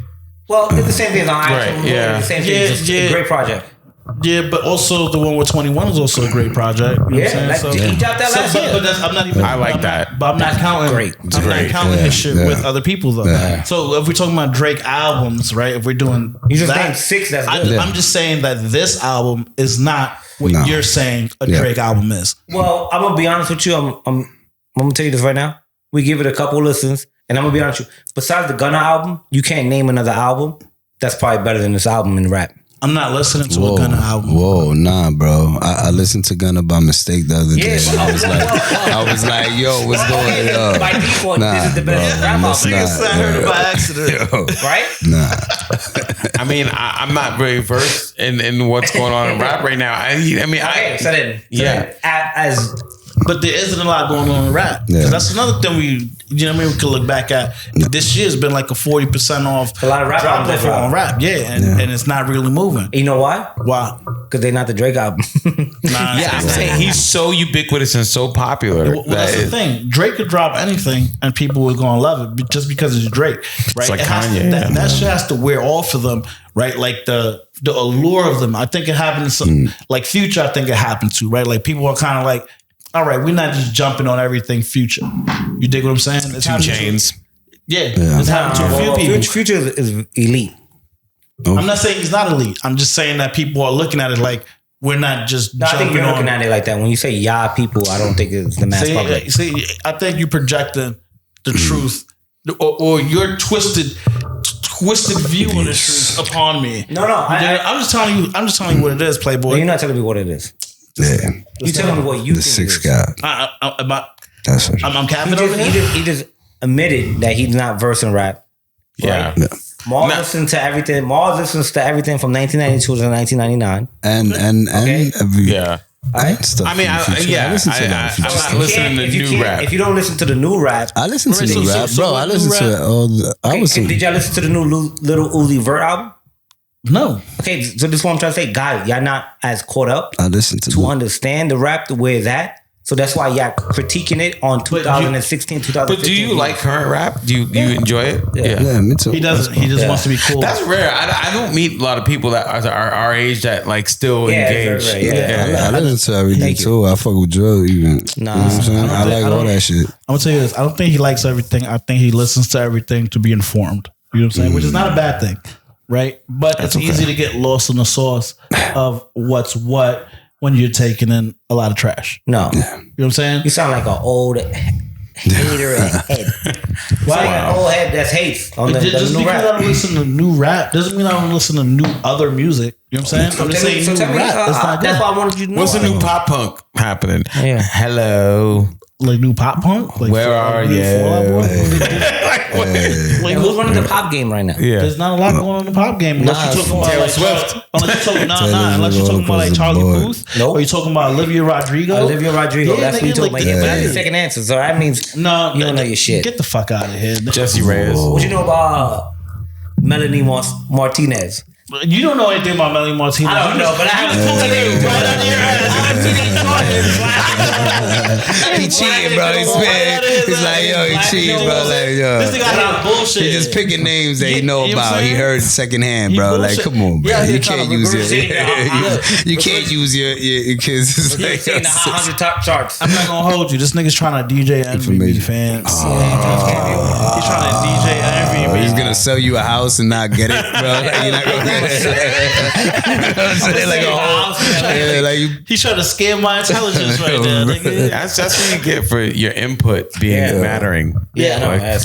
Well, it's the same thing as on iTunes. Right, yeah. The same thing. It's a great project. Yeah, but also the one with 21 is also a great project. You know what I'm saying? He dropped that last year. But I'm not even. I like that. But I'm not counting. Great. I'm not counting his shit with other people though. Yeah. So if we're talking about Drake albums, right? If we're doing, you just named 6. That's good. I'm just saying that this album is not what you're saying a Drake album is. Well, I'm gonna be honest with you. I'm gonna tell you this right now. We give it a couple listens, and I'm gonna be honest with you. Besides the Gunna album, you can't name another album that's probably better than this album in rap. I'm not listening to a Gunna album. Whoa, nah, bro. I listened to Gunna by mistake the other day. And I was like, yo, what's going on? By default, this is the best rap album. I heard it by accident. Right? Nah. I mean, I'm not very versed in what's going on in rap right now. I mean, so then, as But there isn't a lot going on in rap. Because that's another thing we can look back at. This year's been like a 40% off. A lot of rap on rap. Yeah, and it's not really moving. You know why? Why? Because they're not the Drake album. I'm saying he's so ubiquitous and so popular. Well, that's the thing. Drake could drop anything and people are going to love it just because it's Drake, right? It's like Kanye. That shit has to wear off of them, right? Like the allure of them. I think it happened to some, like Future, I think it happened to, right? Like people are kind of like, all right, we're not just jumping on everything Future. You dig what I'm saying? It's 2 Chainz. It's happened to a few people. Future is elite. I'm not saying he's not elite. I'm just saying that people are looking at it like we're not just jumping on. I think you're looking at it like that. When you say people, I don't think it's the mass public. See, I think you projecting the truth or your twisted view on the truth upon me. No. I'm just telling you what it is, Playboy. Well, you're not telling me what it is. Yeah. You're telling me what you the think. The 6 guy. That's what I'm capping over here. He just admitted that he's not versing rap. Yeah. Right? Maul listens to everything. Maul listens to everything from 1992 to 1999. And every stuff. I mean, I'm not listening to new rap. If you don't listen to the new rap, I listen to new rap, bro. I listen to it all. Did y'all listen to the new Little Uzi Vert album? No. Okay, so this is what I'm trying to say, guys. Y'all not as caught up I listen to understand the rap the way it's at. So that's why y'all critiquing it on 2016, 2015. But do you like current rap? Do you enjoy it? Yeah, me too. He doesn't. He just wants to be cool. That's rare. I don't meet a lot of people that are our age that like still engage. I listen to everything too. I fuck with drill even. Nah, you know what I'm saying? I like all that shit. I'm gonna tell you this. I don't think he likes everything. I think he listens to everything to be informed. You know what I'm saying? Which is not a bad thing, right? But it's easy to get lost in the sauce of what's what when you're taking in a lot of trash. No. You know what I'm saying? You sound like an old hater head. Why an old head that's hates on the just new because rap? I don't listen to new rap doesn't mean I don't listen to new other music. You know what I'm saying? I'm just saying new rap. That's why I wanted you to know. What's the new pop punk happening? Yeah. Hello. Like new pop punk? Like where are you? Who's running the pop game right now? Yeah. There's not a lot going on in the pop game unless you're talking about Taylor like Swift. Unless you're talking about like Charlie Puth. Nope. Or you're talking about Olivia Rodrigo. Yeah, that's what you told me. That's the second answer. So that means you don't know your shit. Get the fuck out of here. Jesse Reyes. What you know about Melanie Martinez? You don't know anything about Melanie Martinez. I don't know, but I have a He cheating, bro. He's like, yo, he cheating, bro. Like, yo. This nigga got bullshit. He just picking names that he know about. He heard secondhand, bro. Like, come on, bro. You can't use your you can't use your kids. Like, the 100 top charts. I'm not gonna hold you. This nigga's trying to DJ Envy me, fans. He's trying to DJ Envy me. He's gonna sell you a house and not get it, bro. Like, you're not gonna get it. He's trying to scam my intelligence right now. Nigga. That's what you get for your input being mattering. Yeah, you know what I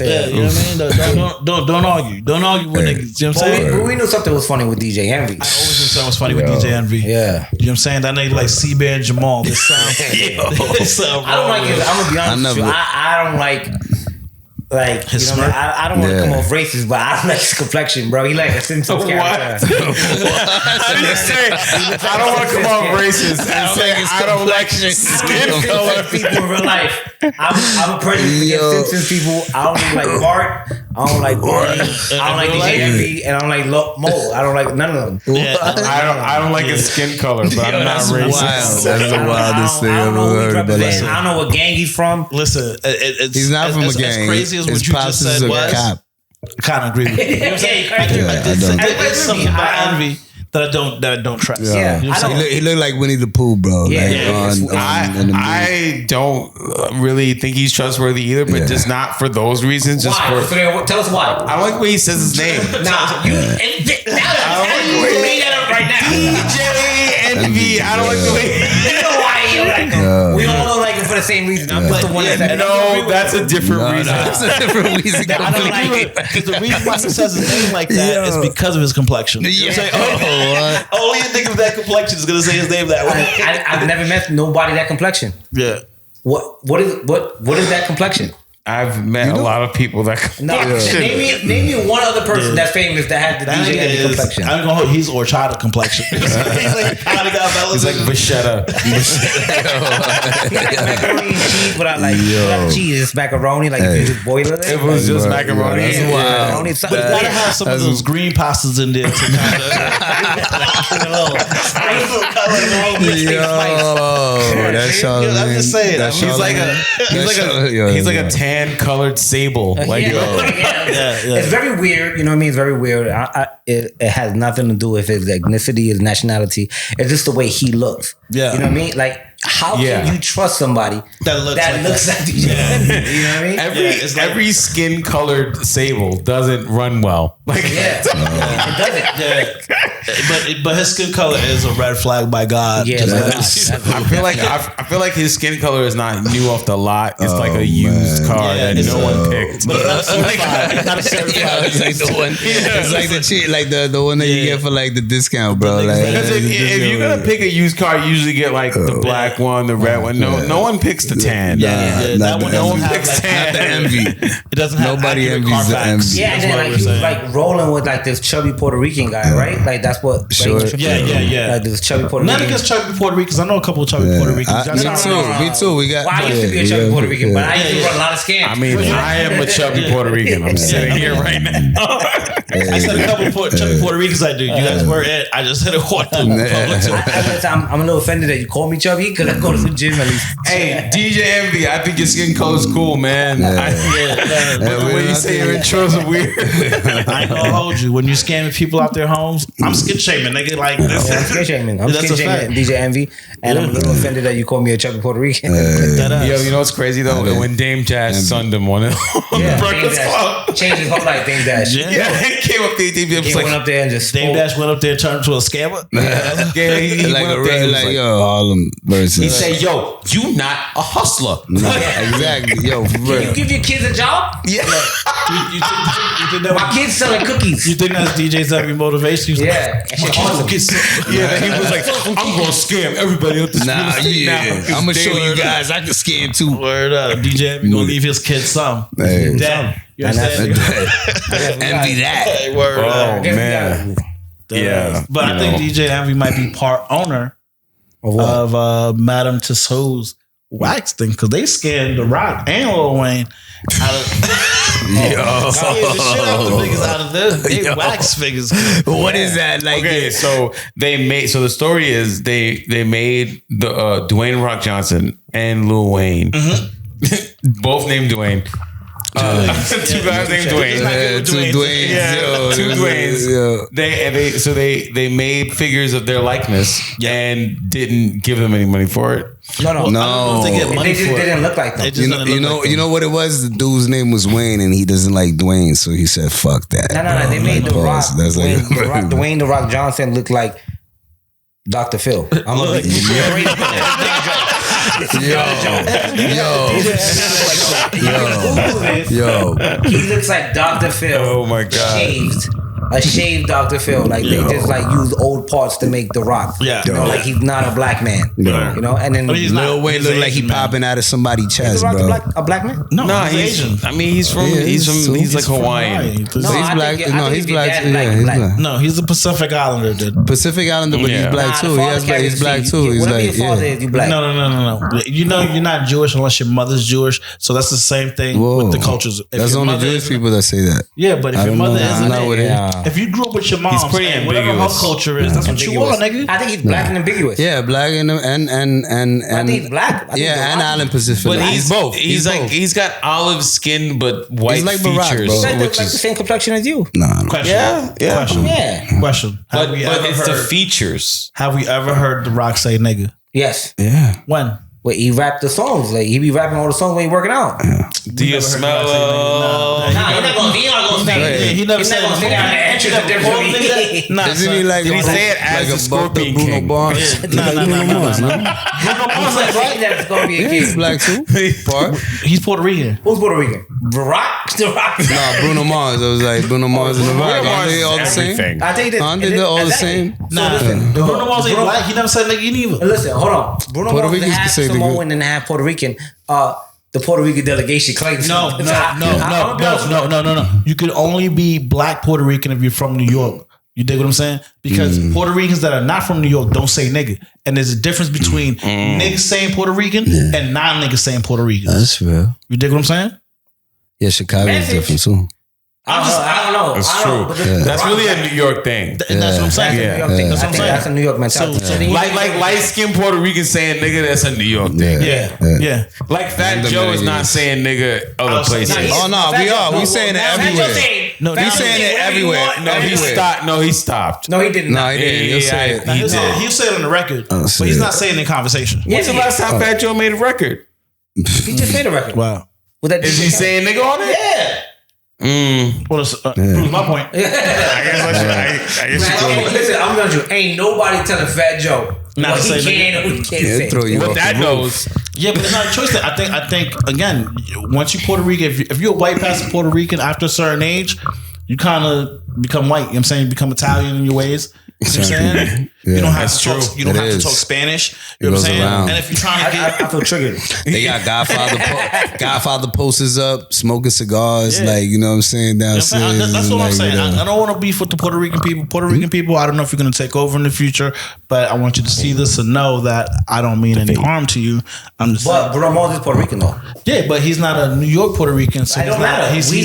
mean? Don't argue. Don't argue with niggas. You know what I'm saying? But we knew something was funny with DJ Envy. I always knew something was funny with DJ Envy. Yeah. You know what I'm saying? That nigga like C-Bear and Jamal. This sound I don't like it. I'm gonna be honest with you. I don't like his smirk. I don't want to come off racist, but I don't like his complexion, bro. He like a Simpsons character. How do you say? I don't want to come off racist. I don't like his skin color. People in real life. I'm a pretty Simpsons people. I don't even like Bart. I don't like Barney. I don't like DJ Envy, and I don't like Mo. I don't like none of them. Yeah, I don't like his skin color, but I'm not racist. That's the wildest thing I've ever heard. I don't know what gang he's from. Listen, he's not from a gang. As crazy as what you just said was, I kind of agree with you. You know what I'm saying? There's something about Envy that I don't trust. Yeah. You know he looked like Winnie the Pooh, bro. I don't really think he's trustworthy either, but just not for those reasons. Just why? Tell us why. I like the way he says his name. You made that up right now. DJ Envy. I don't like the way. You know why you like him. We all don't like him for the same reason. I'm just the one that said that's a different reason. That's a different reason. I don't like it because the reason why he says his name like that is because of his complexion. You know what I'm saying? Only a nigga with that complexion is gonna say his name that way. I've never met nobody that complexion. Yeah. What is that complexion? I've met a lot of people that. Name me one other person that's famous that has the DJ Envy complexion. He's horchata complexion. He's like He's like Vachetta. Macaroni and cheese without without cheese. It's macaroni. Like if you just boil it. It was just macaroni. But you gotta have some of those green pastas in there to kind that's all. I'm just saying. He's like a tan colored sable. Like It's very weird. You know what I mean? It's very weird. It has nothing to do with his ethnicity, his nationality. It's just the way he looks. Yeah. You know what I mean? Like, how can you trust somebody that looks like DJ Envy? You know what I mean? Every skin colored sable doesn't run well. Like it doesn't. But his skin color is a red flag by God. Yeah, I feel like his skin color is not new off the lot. It's like a used car that no one picked. But it's not a certified. It's like the one. It's like the cheap, like the one that you get for like the discount, bro. Like if you're gonna pick a used car, you usually get like the black one, the red one. No one picks the tan. That one. No one picks tan. Not the Envy. It doesn't have nobody envies the Envy. Yeah, and then like he was like rolling with like this chubby Puerto Rican guy, right? Like that's what. Sure. Yeah. Like this chubby Puerto Rican. None against chubby Puerto Ricans. I know a couple of chubby Puerto Ricans. Me too. We got. Well, I used to be a chubby Puerto Rican, but I used to run a lot of scams. I mean, I am a chubby Puerto Rican. I'm sitting here right now. I said a couple of chubby Puerto Ricans. I do. You guys were it. I just hit a quarter. I'm a little offended that you call me chubby because I go to the gym at least. Hey, DJ Envy, I think your skin color is cool, man. The way you say your intros are weird. I ain't gonna hold you. When you scamming people out their homes, I'm skin shaming. Nigga, like this. I'm skin shaming. I'm skin shaming DJ Envy, and I'm a little offended that you call me a chubby Puerto Rican. Yo, you know what's crazy though? When Dame Dash sunned him on the Breakfast Club, changed his whole life. Dame Dash. Yeah, he came up there. Dame Dash went up there and just Dame Dash went up there and turned into a scammer. He like went up there. Like yo, Harlem versus. He said, "Yo, you not a hustler." Exactly. Yo, for real. You give your kids a job? Yeah. You think that my kids selling cookies. You think that's DJ's every motivation? Yeah. Yeah, he was like, I'm gonna scam everybody up this I'm gonna show you guys I can scam too. Word up, DJ. We gonna leave his kids some. Damn. Envy that. Word up. Man. Yeah. But I think DJ Envy might be part owner of Madame Tussauds wax thing because they scammed The Rock and Lil Wayne out of the shit out the niggas out of this. They wax figures. What is that like? Okay, so the story is they made the Dwayne Rock Johnson and Lil Wayne, both named Dwayne. Two guys named Dwayne. Two Dwaynes. They made figures of their likeness and didn't give them any money for it. No. They didn't look like them. You know what it was? The dude's name was Wayne, and he doesn't like Dwayne, so he said, "Fuck that." No. They made The Rock. Dwayne The Rock Johnson look like Dr. Phil. I'm looking. Yo. He looks like Dr. Phil. Oh my God. A shaved Dr. Phil. Like they just like use old parts to make The Rock. Yeah. You know, like he's not a black man. Yeah. You know, and then Lil Wayne look like he popping out of somebody's chest, Rock bro. a black man? No, he's Asian. I mean, he's like Hawaiian. He's black. He's black. No, he's a Pacific Islander, dude. Pacific Islander, but he's black too. He's black too. He's like, you black. No. You know you're not Jewish unless your mother's Jewish. So that's the same thing with the cultures. That's only Jewish people that say that. Yeah, but if your mother isn't, if you grew up with your mom, he's pretty whatever her culture is, that's what you are, nigga. I think he's black and ambiguous. Yeah, black and I think he's black. and Island Pacific. But he's both. He's got olive skin but white features. Barack, bro. Like the same complexion as you. Question. Question. But it's the features. Have we ever heard The Rock say nigga? Yes. Yeah. When? Well, he rapped the songs. Like he be rapping all the songs when he working out. Yeah. Do you smell? He not gonna say. He never said that. Isn't he like? Did he say it as a Scorpion Bruno King? Mars? Bruno Mars, That's Scorpion King. He's black too. Part. He's Puerto Rican. Who's Puerto Rican? The Rock. No, Bruno Mars. I was like Bruno Mars and The Rock. Aren't they all the same? I think Aren't they all the same? Nah, Bruno Mars ain't black. He never said nigga either. Listen, hold on. Bruno Mars is Ricans half can say Samoan and half Puerto Rican. the Puerto Rican delegation claims. No. You could only be black Puerto Rican if you're from New York. You dig what I'm saying? Because Puerto Ricans that are not from New York don't say nigga. And there's a difference between niggas saying Puerto Rican and non-niggas saying Puerto Rican. That's real. You dig what I'm saying? Yeah, Chicago is different too. I don't know. That's true. That's really a New York thing. That's what I'm saying. That's what I'm saying. That's a New York mentality. Like light-skinned Puerto Rican saying nigga, that's a New York thing. Yeah. Like Fat Joe is not saying nigga other places. Oh no, we are. We saying it everywhere. No, He's saying it everywhere. No, he stopped. No, he didn't. No, he didn't. He'll say it. He'll say it on the record, but he's not saying it in conversation. When's the last time Fat Joe made a record? He just made a record. Wow. Is he saying nigga on it? Yeah. Well, proves my point. I guess Listen, I'm going to ain't nobody telling Fat Joe what he can or he can't say. What that knows. Yeah, but it's not a choice. I think again, once you Puerto Rican, if you're a white passing Puerto Rican after a certain age, you kind of become white. You know what I'm saying? You become Italian in your ways. You know what I'm saying? You don't have to talk. You don't have to talk Spanish. You know what I'm saying? Around. And if you're trying to get, I feel triggered. They got Godfather posters up, smoking cigars, like you know what I'm saying downstairs. That's what I'm saying. I don't want to beef with the Puerto Rican people. Puerto Rican people, I don't know if you're going to take over in the future, but I want you to see this and know that I don't mean any harm to you. I'm just saying. But Ramon is Puerto Rican though. Yeah, but he's not a New York Puerto Rican, so he's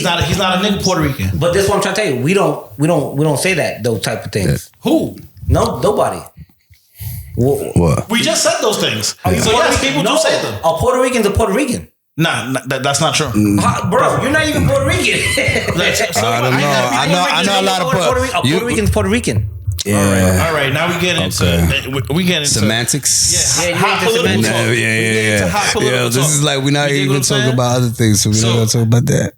not. He's not a nigga Puerto Rican. But this is what I'm trying to tell you. We don't say that those type of things. Who? No, nobody. What? We just said those things. So yes, people do say them. A Puerto Rican's a Puerto Rican. Nah, that's not true. Bro, you're not even Puerto Rican. I don't know. I know a lot of Puerto Rican's Puerto Rican. Yeah. All right. Now we get into semantics. Yeah, hot political talk. Yeah. This is like we're not even talking about other things, so we're not gonna talk about that.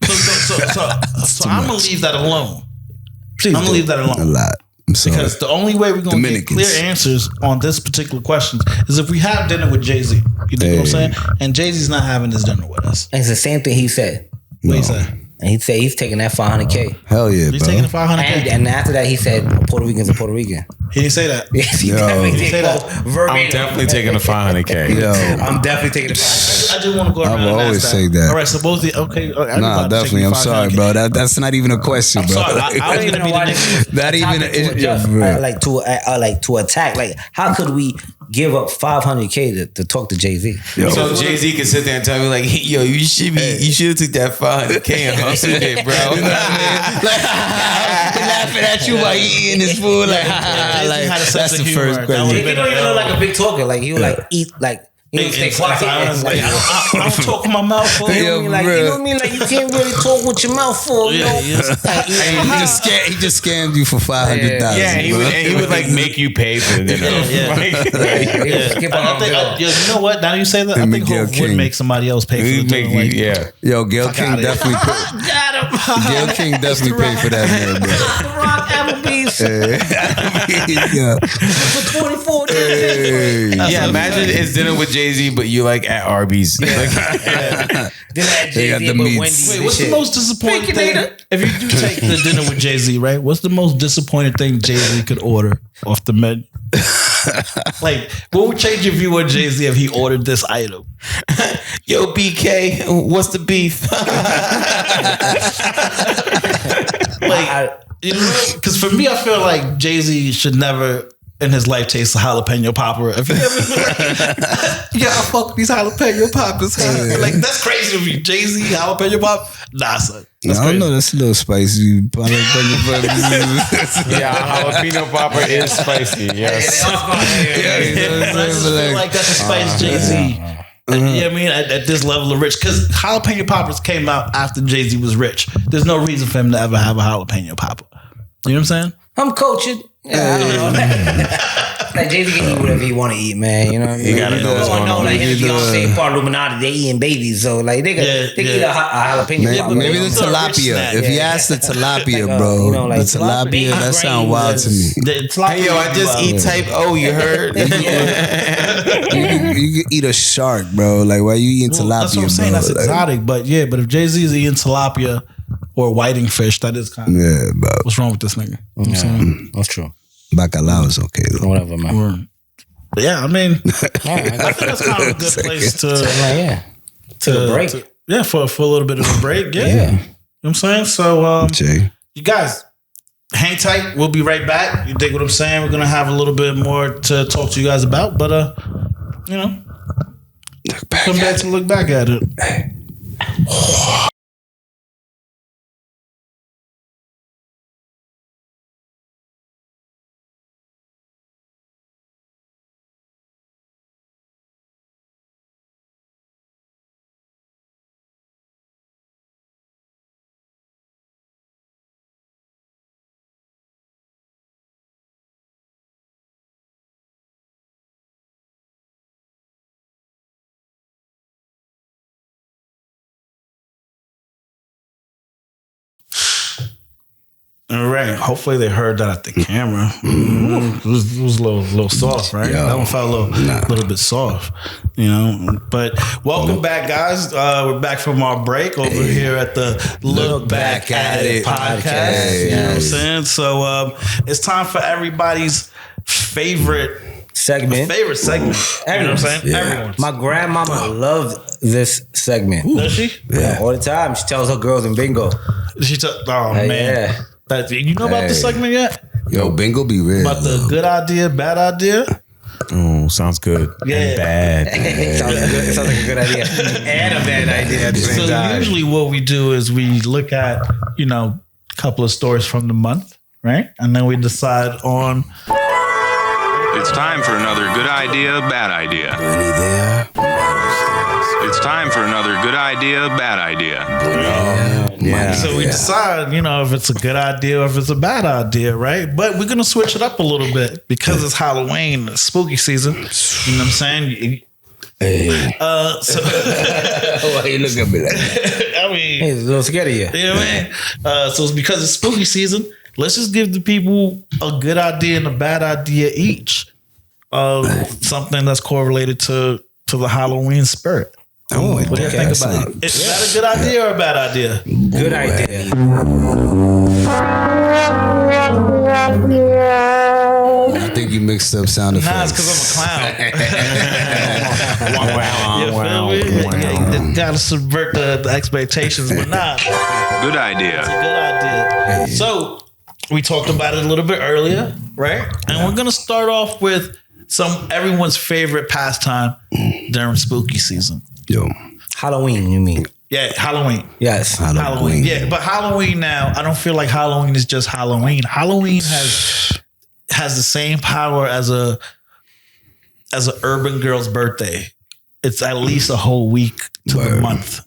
So I'm gonna leave that alone. I'm gonna leave that alone. A lot. Because the only way we're going to get clear answers on this particular question is if we have dinner with Jay-Z. You know what I'm saying? And Jay-Z's not having his dinner with us. And it's the same thing he said. What he said? And he said he's taking that $500K. Hell yeah, he's taking the $500K. And after that, he said Puerto Rican's a Puerto Rican. He didn't say that. Yes, he definitely did. I'm definitely taking the $500K. I'm definitely taking the $500K. I just want to go around. I will always say that. All right, so both okay. Nah, definitely. I'm sorry, bro. That's not even a question, bro. Sorry, I don't even know why. Not even to attack. Like, how could we give up $500K to talk to Jay-Z? So Jay-Z can sit there and tell me like, yo, you should have took that $500K and hustled it, bro. You know what I mean? Like, laughing at you while eating his food. Like that's the first question. He don't even look like a big talker. Like he would like eat like. He would stay quiet. I don't talk with my mouth full. You know what I mean? Like you can't really talk with your mouth full. You know? He just scammed you for $500. Yeah, he would like make you pay for it. You know what? Now you say that, I think Hope would make somebody else pay for it. Yeah. Yo, Gail King definitely Gail King definitely paid for that man, bro. Rock Applebee's. For 24 days. Yeah, imagine it's dinner with Jay-Z, but you like at Arby's. Then at Jay-Z, but Wendy's. Wait, what's the most disappointing thing? If you do take the dinner with Jay-Z, right? What's the most disappointing thing Jay-Z could order off the menu? Like, what would change your view on Jay-Z if he ordered this item? Yo, BK, what's the beef? Because for me, I feel like Jay-Z should never in his life taste a jalapeno popper. If you ever I fuck these jalapeno poppers. Like, that's crazy to me. Jay-Z jalapeno pop? Nah, son. I don't know. That's a little spicy. Jalapeno popper is spicy. Yes. I just feel like that's a spice Jay-Z. You know what I mean? At this level of rich. Because jalapeno poppers came out after Jay-Z was rich. There's no reason for him to ever have a jalapeno popper. You know what I'm saying? I'm coaching. Like Jay-Z can eat whatever he want to eat, man. You know what I mean? You gotta know what's going on. Like his Beyonce part Illuminati, they eating babies, so like they can eat a jalapeno. Maybe the tilapia. If you ask the tilapia, bro, the tilapia, that sounds wild to me. Hey, yo, I just eat type O. You heard? You can eat a shark, bro. Like, why you eating tilapia? That's what I'm saying. That's exotic, but but if Jay-Z is eating tilapia or whiting fish, that is kind of bro. What's wrong with this nigga? You know what I'm saying? That's true. Bacalao is okay though. Whatever, man. But yeah, I mean, I think that's kind of a good place to a break. For a little bit of a break. Yeah. You know what I'm saying? So, you guys, hang tight. We'll be right back. You dig what I'm saying? We're going to have a little bit more to talk to you guys about, but, you know, come back to look back at it. All right. Hopefully they heard that at the camera. It was a little soft, right? That one felt a little bit soft, you know. But welcome back, guys. We're back from our break over here at the Look Back at It podcast. You know what I'm saying? So it's time for everybody's favorite segment. You know what I'm saying? Yeah. Everyone's. My grandmama loved this segment. Does she? Yeah, all the time. She tells her girls in bingo. Man. Yeah. You know about the segment yet? Yo, bingo be real. About the good idea, bad idea? Oh, sounds good. Yeah. And bad. sounds like a good idea. And a bad idea at the same time. Usually what we do is we look at, you know, a couple of stories from the month, right? And then we decide on... It's time for another good idea, bad idea. It's time for another good idea, bad idea. So we decide, you know, if it's a good idea or if it's a bad idea, right? But we're going to switch it up a little bit because it's Halloween, it's spooky season. You know what I'm saying? Why you looking at me like that? I mean... Hey, it's a little scared of you. Yeah, man. So it's because it's spooky season. Let's just give the people a good idea and a bad idea each of something that's correlated to the Halloween spirit. What do you think about it? Is that a good idea or a bad idea? Good idea. I think you mixed up sound effects. Nah, it's because I'm a clown. You gotta subvert the expectations, but nah. Good idea. It's a good idea. So we talked about it a little bit earlier, right? And we're gonna start off with everyone's favorite pastime during spooky season. Yo, Halloween, you mean? Yeah, Halloween. Yes, Halloween. Yeah, but Halloween now, I don't feel like Halloween is just Halloween. Halloween has the same power as a urban girl's birthday. It's at least a whole week to the month.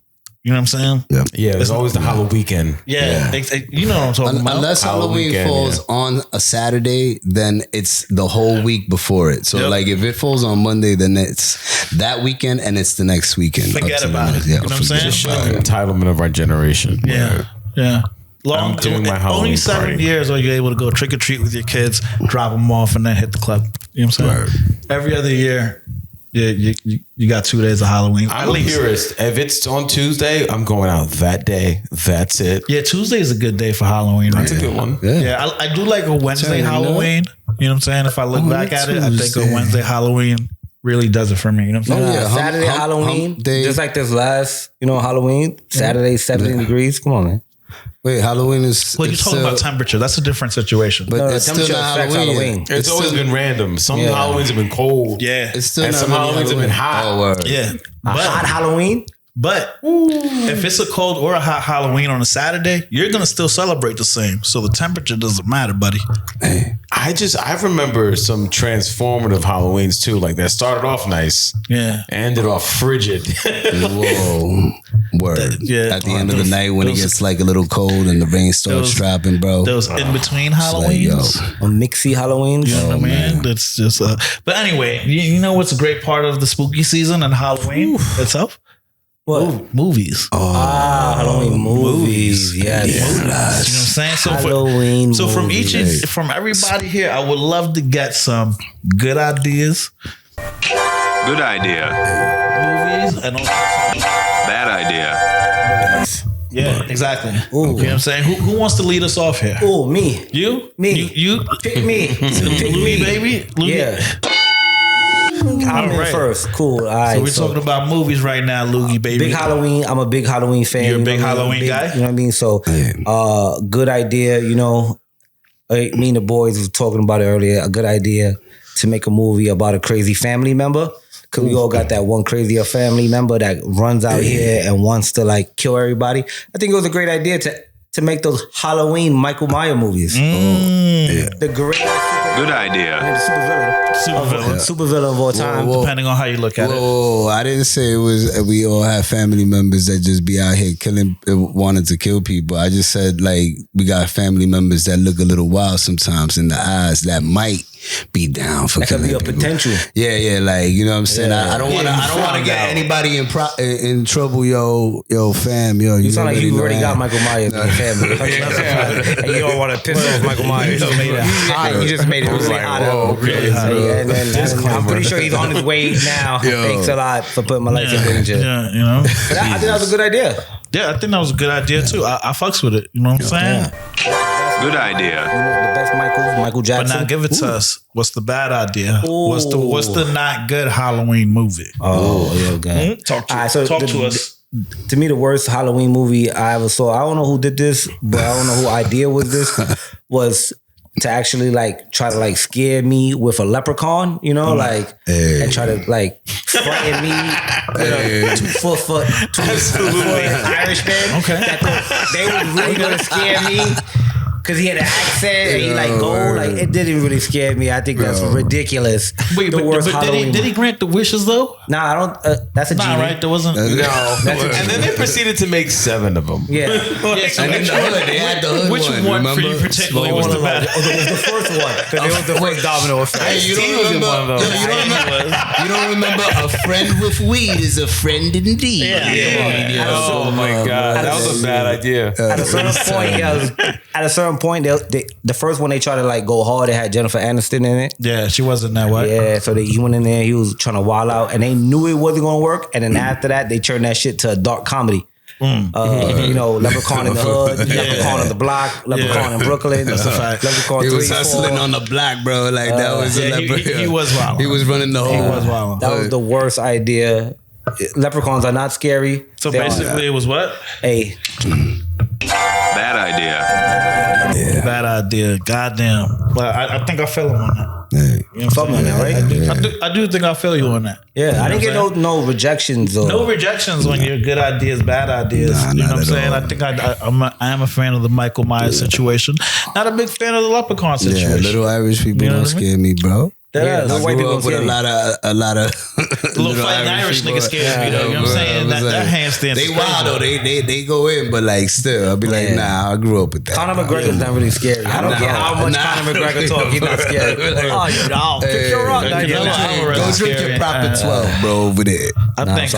You know what I'm saying? Yeah, there's always the Halloween weekend. Yeah. You know what I'm talking about. Unless Halloween falls on a Saturday, then it's the whole week before it. So like if it falls on Monday, then it's that weekend and it's the next weekend. Forget about it. You know what I'm saying? Just showing the entitlement of our generation. Yeah. Yeah. I'm doing my Halloween only 7 party. years are you able to go trick or treat with your kids, drop them off, and then hit the club. You know what I'm saying? Every other year, you got 2 days of Halloween. I'm a purist. If it's on Tuesday, I'm going out that day. That's it. Yeah, Tuesday is a good day for Halloween. That's a good one. Yeah, I do like a Wednesday Halloween. You know what I'm saying? If I look back at it, I think a Wednesday Halloween really does it for me. You know what I'm saying? Saturday Halloween, just like this last, Halloween, Saturday 70 degrees. Come on, man. Wait, Halloween is... Well, you're talking about temperature. That's a different situation. But it's still not Halloween. It's always been random. Some Halloweens have been cold. Yeah. It's still and not some Halloweens have been hot. Oh, word. Yeah. Hot Halloween? But if it's a cold or a hot Halloween on a Saturday, you're going to still celebrate the same. So the temperature doesn't matter, buddy. Hey. I remember some transformative Halloweens too. Like that started off nice. Yeah. Ended off frigid. Whoa. Word. At the end of the night when it gets like a little cold and the rain starts dropping, bro. Those in between Halloweens. A mixy Halloween. You know what I mean? That's just but anyway, you know what's a great part of the spooky season and Halloween itself? What? Movies. Halloween movies. Yes. You know what I'm saying? So Halloween from everybody here, I would love to get some good ideas. Good idea. Movies and also bad idea. Yeah, exactly. Ooh. You know what I'm saying? Who wants to lead us off here? Oh, me. You? Me. You? Pick me. Pick me, baby. Yeah. I'm in first. Cool. All right. So we're talking about movies right now, Loogie, baby. Big Halloween. I'm a big Halloween fan. You're a big Halloween guy? You know what I mean? So, good idea, me and the boys was talking about it earlier. A good idea to make a movie about a crazy family member. Because we all got that one crazier family member that runs out here and wants to like kill everybody. I think it was a great idea to make those Halloween Michael Myers movies. The great Good idea. Super villain of all time. Depending on how you look at it. I didn't say it was we all have family members that just be out here wanting to kill people. I just said like we got family members that look a little wild sometimes in the eyes that might be down for that killing could be a people. potential. Yeah, like you know what I'm saying. I don't want to get anybody in trouble, yo, fam, yo. You sound like you already got Michael Myers in your family, and you don't want to piss off Michael Myers. You just made it really hot. And then I'm pretty sure he's on his way now. Thanks a lot for putting my life in danger. Yeah, But I think that was a good idea. Yeah, I think that was a good idea too. I fucks with it. You know what I'm saying? Good idea. The best Michael Jackson. But now give it to us. What's the bad idea? What's the not good Halloween movie? Okay. Talk to us. To me, the worst Halloween movie I ever saw. I don't know who did this, but I don't know who idea was this. Was to actually like try to like scare me with a leprechaun, and try to like frighten me. 2 foot Irishman. Okay, they were really gonna scare me. Because he had an accent and he it didn't really scare me. I think that's ridiculous. Wait, but did he grant the wishes though? Nah, I don't. That's a genie. Right? There wasn't. No. And then they proceeded to make 7 of them. Yeah. So and then the hood, they had the hood which one for you particularly was the bad? It was the first one because it was the first domino effect. Hey, you don't remember a friend with weed is a friend indeed. Yeah. Oh my God, that was a bad idea. At a certain point, the first one they tried to like go hard. They had Jennifer Aniston in it. Yeah, she wasn't that way. Yeah, so he went in there. He was trying to wild out, and they knew it wasn't going to work. And then after that, they turned that shit to a dark comedy. Leprechaun in the hood, Leprechaun on the block, Leprechaun in Brooklyn. That's a fact. Leprechaun he was hustling on the block, bro. Like that was a leprechaun. He was wild. He was running the whole. He was wild. That was the worst idea. Leprechauns are not scary. So basically, it was what? Bad idea. Bad idea. Goddamn. But I think I feel him on that. You felt me on that, right? I do think I feel you on that. Yeah, I didn't get no rejections. No rejections when your good ideas, bad ideas. You know what I'm saying? I think I am a fan of the Michael Myers situation. Not a big fan of the Leprechaun situation. Yeah, little Irish people don't scare me, bro. Little white people with a lot of little fighting Irish niggas scares me though. You know what I'm saying? That handstand. They wild though. They go in, but like still, I'll be like, nah, I grew up with that. Conor McGregor's not really scary. I don't care how much Conor McGregor talk. He's not scary. Go drink your proper 12, bro, over there. I think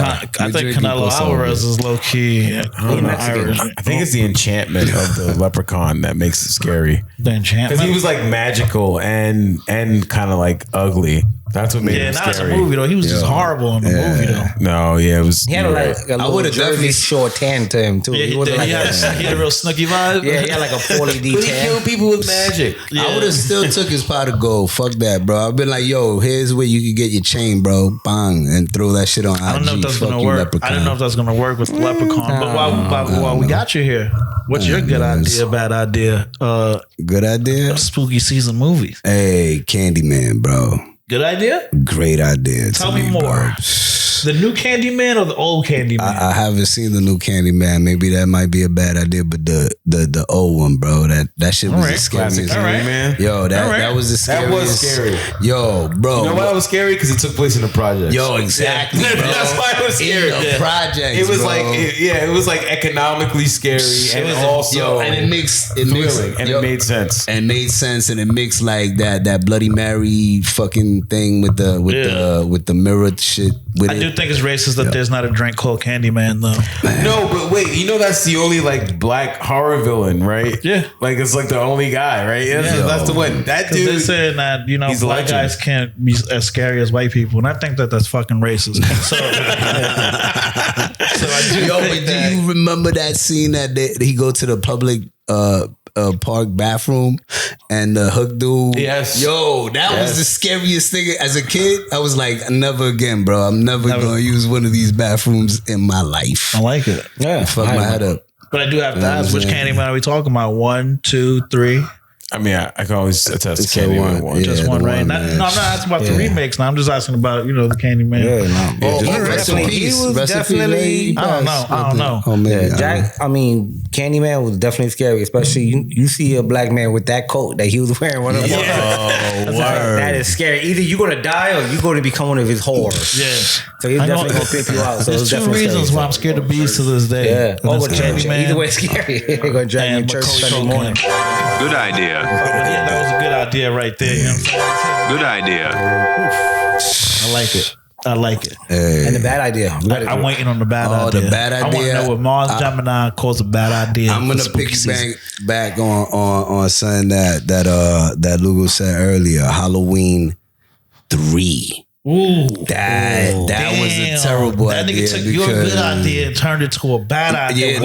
Canelo Alvarez is low key Irish. I think it's the enchantment of the leprechaun that makes it scary. The enchantment, because he was like magical and kind of like ugly. That's what made him scary. Not as a movie though. He was just horrible in the movie though. No, it was. He had a little Jersey short tan to him too. Yeah, he had a real snooky vibe. Yeah, he had like a 40D but tan. He killed people with magic. Yeah. I would have still took his pot of gold. Fuck that, bro. I've been like, yo, here's where you can get your chain, bro. Bang, and throw that shit on IG. I don't know if that's gonna work. Leprechaun. I don't know if that's gonna work with Leprechaun. But while we got you here, what's your good idea, bad idea? Good idea? Spooky season movies. Hey, Candyman, bro. Good idea? Great idea. Tell me more. Bro. The new Candyman or the old Candyman? I haven't seen the new Candyman. Maybe that might be a bad idea, but the old one, bro. That shit was the scariest. Man. Yo, that was the scariest. That was scary. Yo, bro. You know why it was scary? Because it took place in the project. Yo, exactly. Bro. That's why it was scary. In the project. It was bro. it was like economically scary and also and it makes thrilling and it made sense. And made sense, and it makes like that Bloody Mary fucking thing with the mirror shit. With I do think it's racist that there's not a drink called Candyman though. Man. No, but wait, that's the only like black horror villain, right? Yeah, like it's like the only guy, right? Yeah, that's the one. That dude. They said that black guys can't be as scary as white people, and I think that's fucking racist. So I do. Yo, but do you remember that scene that he go to the public Park bathroom and the hook dude. Yes. Yo, that was the scariest thing. As a kid, I was like, never again, bro. I'm never going to use one of these bathrooms in my life. I like it. Yeah. Fuck my head up. But I do have to ask, which Candyman are we talking about? 1, 2, 3? I mean, I can always attest to Candyman 1. Just one, right? No, I'm not asking about the remakes. Now I'm just asking about, the Candyman. Rest in peace. He was definitely. I don't know. Oh, man. Candyman was definitely scary, especially you see a black man with that coat that he was wearing. That is scary. Either you're going to die or you're going to become one of his whores. Yeah. So he's definitely going to pick you out. So there's 2 reasons why I'm scared of bees to this day. Yeah. Either way, it's scary. They're going to drag you in church Sunday morning. Good idea. That was a good idea right there. You know what I'm saying? Good idea. I like it. Hey. And the bad idea. I'm waiting on the bad idea. The bad idea. I want to know what Mars Gemini calls a bad idea. I'm gonna piggyback back on something that Lugo said earlier. Halloween 3. Ooh, that was a terrible idea. That nigga took your good idea and turned it to a bad idea.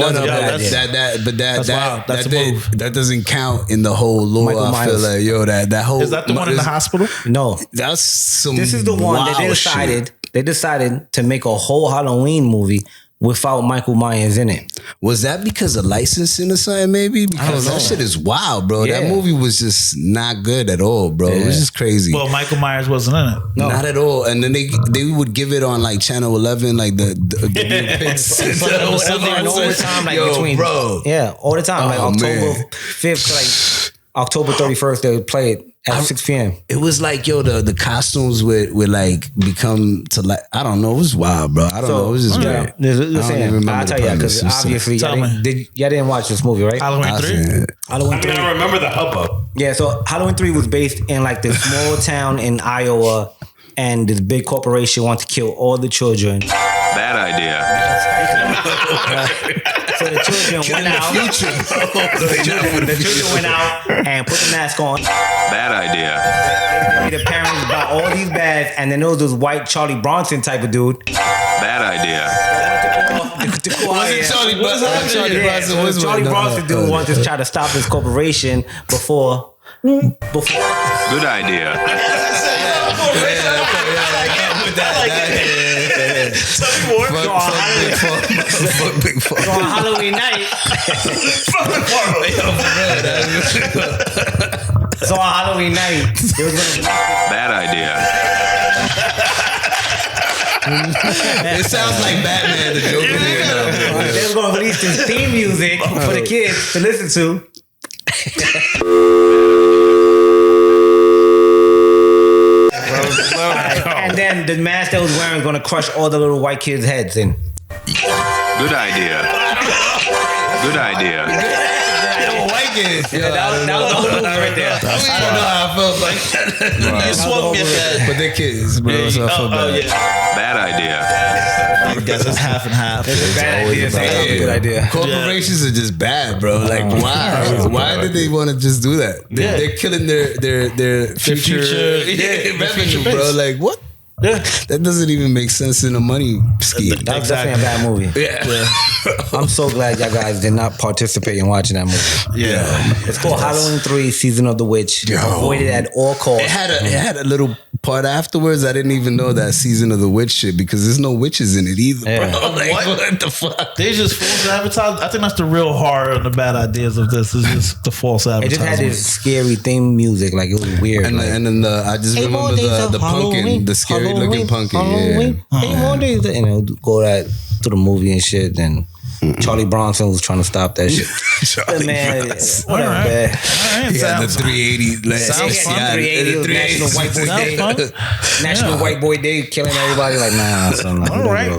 That doesn't count in the whole lore. Michael I feel Myers. like that whole. Is that the one in the hospital? No, that's some. This is the one that they decided. Shit. They decided to make a whole Halloween movie without Michael Myers in it. Was that because of licensing or something? Maybe because that shit is wild, bro. Yeah. That movie was just not good at all, bro. It was just crazy. Well, Michael Myers wasn't in it. No. Not at all. And then they would give it on like Channel 11, like the all the time, like between, bro. Yeah, all the time, like October 5th to like October 31st, they would play it at 6 p.m. It was like, the costumes would like become to like, I don't know. It was wild, bro. I don't know. It was just weird. Listen, I'll tell you, because obviously y'all didn't watch this movie, right? Halloween 3? Halloween 3. I remember the hubbub. Yeah, so Halloween 3 was based in like this small town in Iowa, and this big corporation wanted to kill all the children. Bad idea. So the children went out. The children went out and put the mask on. Bad idea. The parents bought all these bags, and then there was this white Charlie Bronson type of dude. Bad idea. Charlie Bronson dude wanted to try to stop this corporation before. Good idea. So on Halloween night. So on Halloween night, it was gonna be bad idea. It sounds like Batman the Joker. They were gonna release this theme music for the kids to listen to. And then the mask that was wearing was gonna crush all the little white kids' heads in. Good idea. Good idea. That was the whole movie right there. I don't know how I felt like that. You swung me at that. But they're kids, bro. So I feel bad. Bad idea. I guess it's half and half. It's a bad idea. It's a good idea. Corporations are just bad, bro. Like, why? Why did they want to just do that? They're killing their future revenue, bro. Like, what? Yeah. That doesn't even make sense in a money scheme. That was definitely a bad movie. Yeah. I'm so glad y'all guys did not participate in watching that movie. Yeah. It's called Halloween 3, Season of the Witch. Avoid it at all costs. It had a little part afterwards. I didn't even know that Season of the Witch shit because there's no witches in it either, bro. Like, what the fuck? They just false advertise. I think that's the real horror and the bad ideas of this is just the false advertising. It just had this scary theme music, like it was weird. And then I just remember the pumpkin, the scary looking pumpkin. Halloween. Hey, more days, go that to the movie and shit. And Charlie Bronson was trying to stop that shit. Charlie man, Bronson. whatever, man. He had the 380. National White Boy Day. National White Boy Day, killing everybody. Like, nah, son. All right,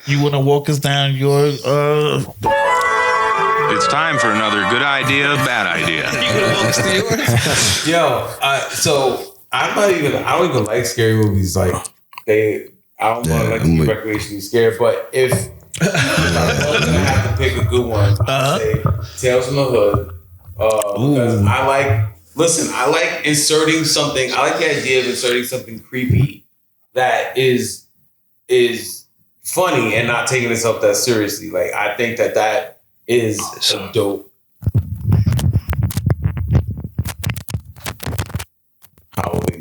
you want to walk us down your? It's time for another good idea, bad idea. Yo, so I don't even like scary movies. Like I don't want to like to be recreationally scared. But if I was gonna have to pick a good one, I'd say Tales from the Hood. Because I like inserting something. I like the idea of inserting something creepy that is funny and not taking itself that seriously. Like I think that is a dope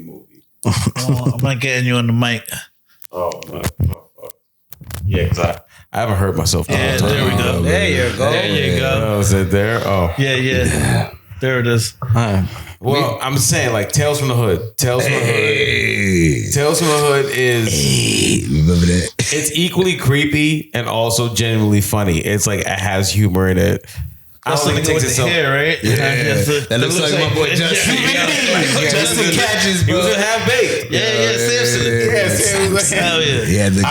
movie. I'm not getting you on the mic. Oh, no. Yeah, because I haven't heard myself. Yeah, there we go. There you go. There you go. Oh, is it there? Oh. Yeah. There it is. Well, I'm saying like Tales from the Hood. Tales from the Hood is remember that? it's equally creepy and also genuinely funny. It's like it has humor in it. I don't think it takes itself. Hair, right? Yeah. That looks like my boy Justin. Justin catches, bro. He was in Half Baked. Simpson. Hell yeah. Yeah, the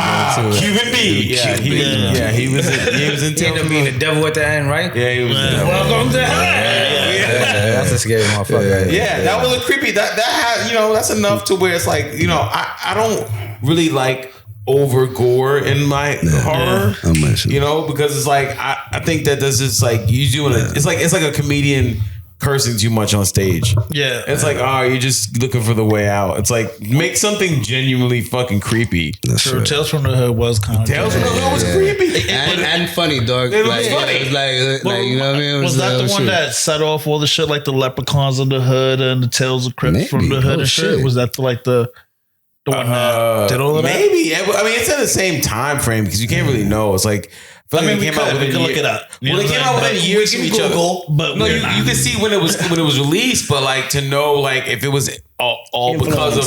Cuban B. Yeah, he was in He ended up being the devil at the end, right? Yeah, he was. Welcome to hell. That's a scary motherfucker. Yeah, that was a creepy. That had, that's enough to where it's like, I don't really like over gore in my horror, because it's like I think that there's just like you doing it. It's like a comedian cursing too much on stage. Yeah, it's like you're just looking for the way out. It's like make something genuinely fucking creepy. True. Right. Tales from the Hood was kind of Tales from the Hood was creepy and funny, dog. It was funny. It was like you know what I mean? Was that the one that set off all the shit like the Leprechauns of the Hood and the Tales of Crypt from the Hood and shit? Was that the one that did all of that? Maybe. I mean, it's in the same time frame because you can't really know. It's like we can look it up. Well, it came out within years from each other. But no, you can see when it was released, but like to know like if it was all because of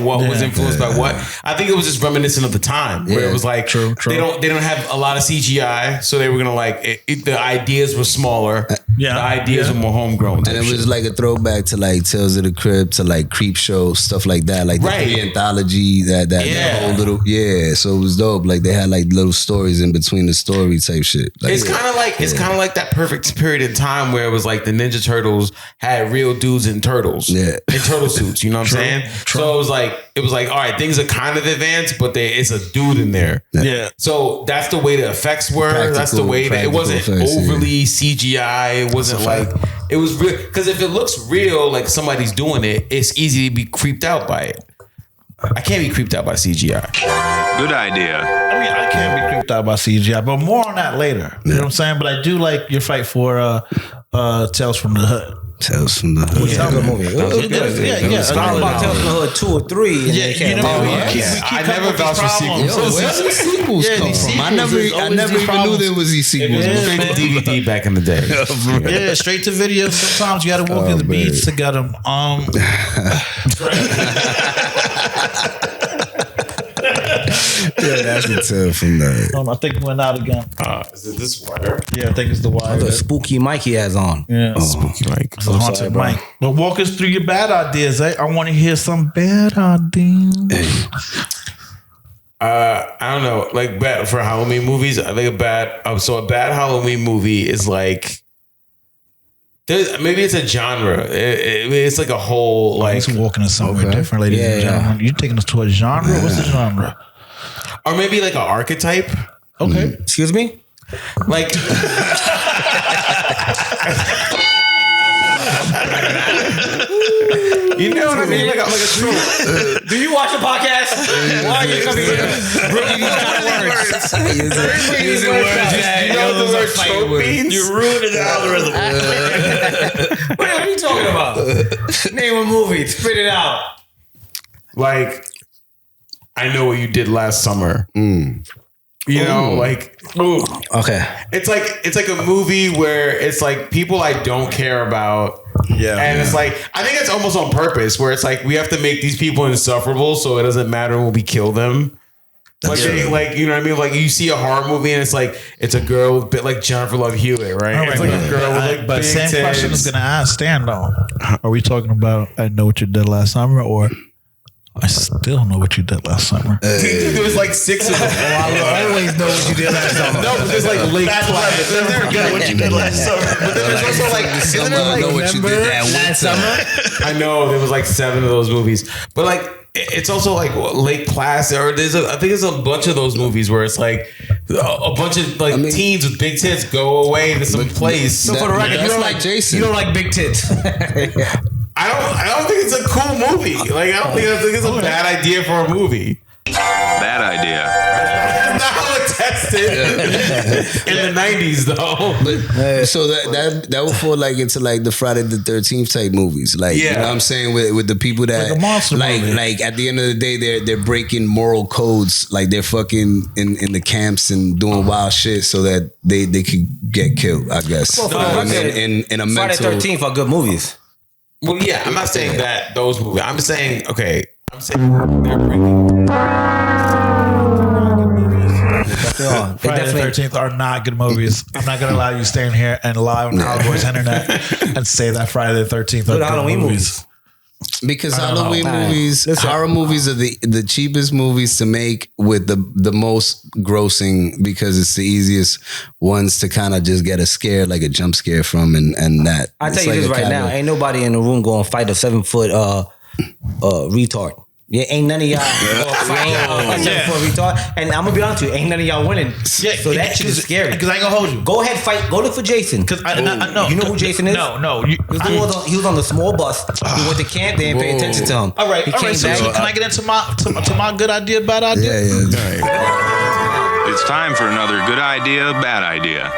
what was influenced by what. I think it was just reminiscent of the time where it was like true. They don't have a lot of CGI, so they were gonna like the ideas were smaller. The ideas were more homegrown, and it was like a throwback to like Tales of the Crypt, to like Creep Show, stuff like that, like the anthology that whole little So it was dope. Like they had like little stories in between the story type shit. Like, it's kind of like that perfect period in time where it was like the Ninja Turtles had real dudes in turtles, in turtle suits. You know what I'm saying? So it was like all right, things are kind of advanced, but it's a dude in there. Yeah. So that's the way the effects were. That's the way that it wasn't overly CGI. It wasn't like it was real. Because if it looks real, like somebody's doing it, it's easy to be creeped out by it. I can't be creeped out by CGI. Good idea. I mean, I can't be creeped out by CGI, but more on that later. You know what I'm saying? But I do like your fight for Tales from the Hood. Tales from the Hood. It's a good movie. Yeah. Tales from the Hood 2 or 3. I never vouched for sequels. Where did the sequels come from? I never even knew there was these sequels. Straight to DVD back in the day. Yeah, straight to video. Sometimes you got to walk in the beats to get them. Yeah, that's the Tale from the Hood. I think it went out again. Is it this wire? Yeah, I think it's the wire. The spooky mic he has on. Yeah, spooky mic. It's a haunted mic. But walk us through your bad ideas. I want to hear some bad ideas. I don't know. Like bad for Halloween movies. I think a bad Halloween movie is like. Maybe it's a genre. It's like a whole like. It's walking us somewhere different, ladies and gentlemen. You taking us to a genre? What's the genre? Or maybe like an archetype. Okay. Excuse me? Like. You know what I mean? Like a trope. Do you watch a podcast? Why are you coming here? Bringing these kind of words. Using words. You know what the word trope means? You're ruining the algorithm. What are you talking about? Name a movie. Spit it out. Like, I Know What You Did Last Summer. You know, like, okay. It's like a movie where it's like people I don't care about. And it's like, I think it's almost on purpose where it's like we have to make these people insufferable so it doesn't matter when we kill them. Like, you know what I mean? Like you see a horror movie and it's like, it's a girl a bit like Jennifer Love Hewitt, right? It's like a girl with like but big same tits. question is going to stand though. Are we talking about I Know What You Did Last Summer or I still know what you did last summer? There was like 6 of them. I always know what you did last summer. No, but there's like late class. Never forget what you did last summer. But then there's also like, I know what you did that last summer. I know there was like 7 of those movies, but like it's also like Lake Placid, or I think there's a bunch of those movies where it's like a bunch of like teens with big tits go away to some place. So for the record, you don't like Jason. You don't like big tits. I don't think it's a cool movie. Like I think it's a bad idea for a movie. Bad idea. That's not how it tested in the 90s though. But, so that would fall like into like the Friday the 13th type movies. Like you know what I'm saying with the people that like at the end of the day they're breaking moral codes. Like they're fucking in the camps and doing wild shit so that they could get killed, I guess. Well, in a mental. Friday 13th are good movies. Well, yeah, I'm not saying that those movies. I'm saying they're breaking. Friday the 13th are not good movies. I'm not going to allow you staying here and lie on Howard's internet and say that Friday the 13th are good Halloween movies. Because Halloween movies, horror movies are the cheapest movies to make with the most grossing because it's the easiest ones to kind of just get a scare, like a jump scare from and that. I tell you this right now, ain't nobody in the room going to fight a 7-foot retard. Yeah, ain't none of y'all fighting a 7-foot retard. And I'm gonna be honest with you, ain't none of y'all winning. Yeah, so that shit is scary. Because I ain't gonna hold you. Go ahead, fight. Go look for Jason. Because I know. You know who Jason is? No. He was on the small bus. He went to camp. They didn't pay attention to him. All right. So can I get into my good idea, bad idea? Yeah. It's time for another good idea, bad idea.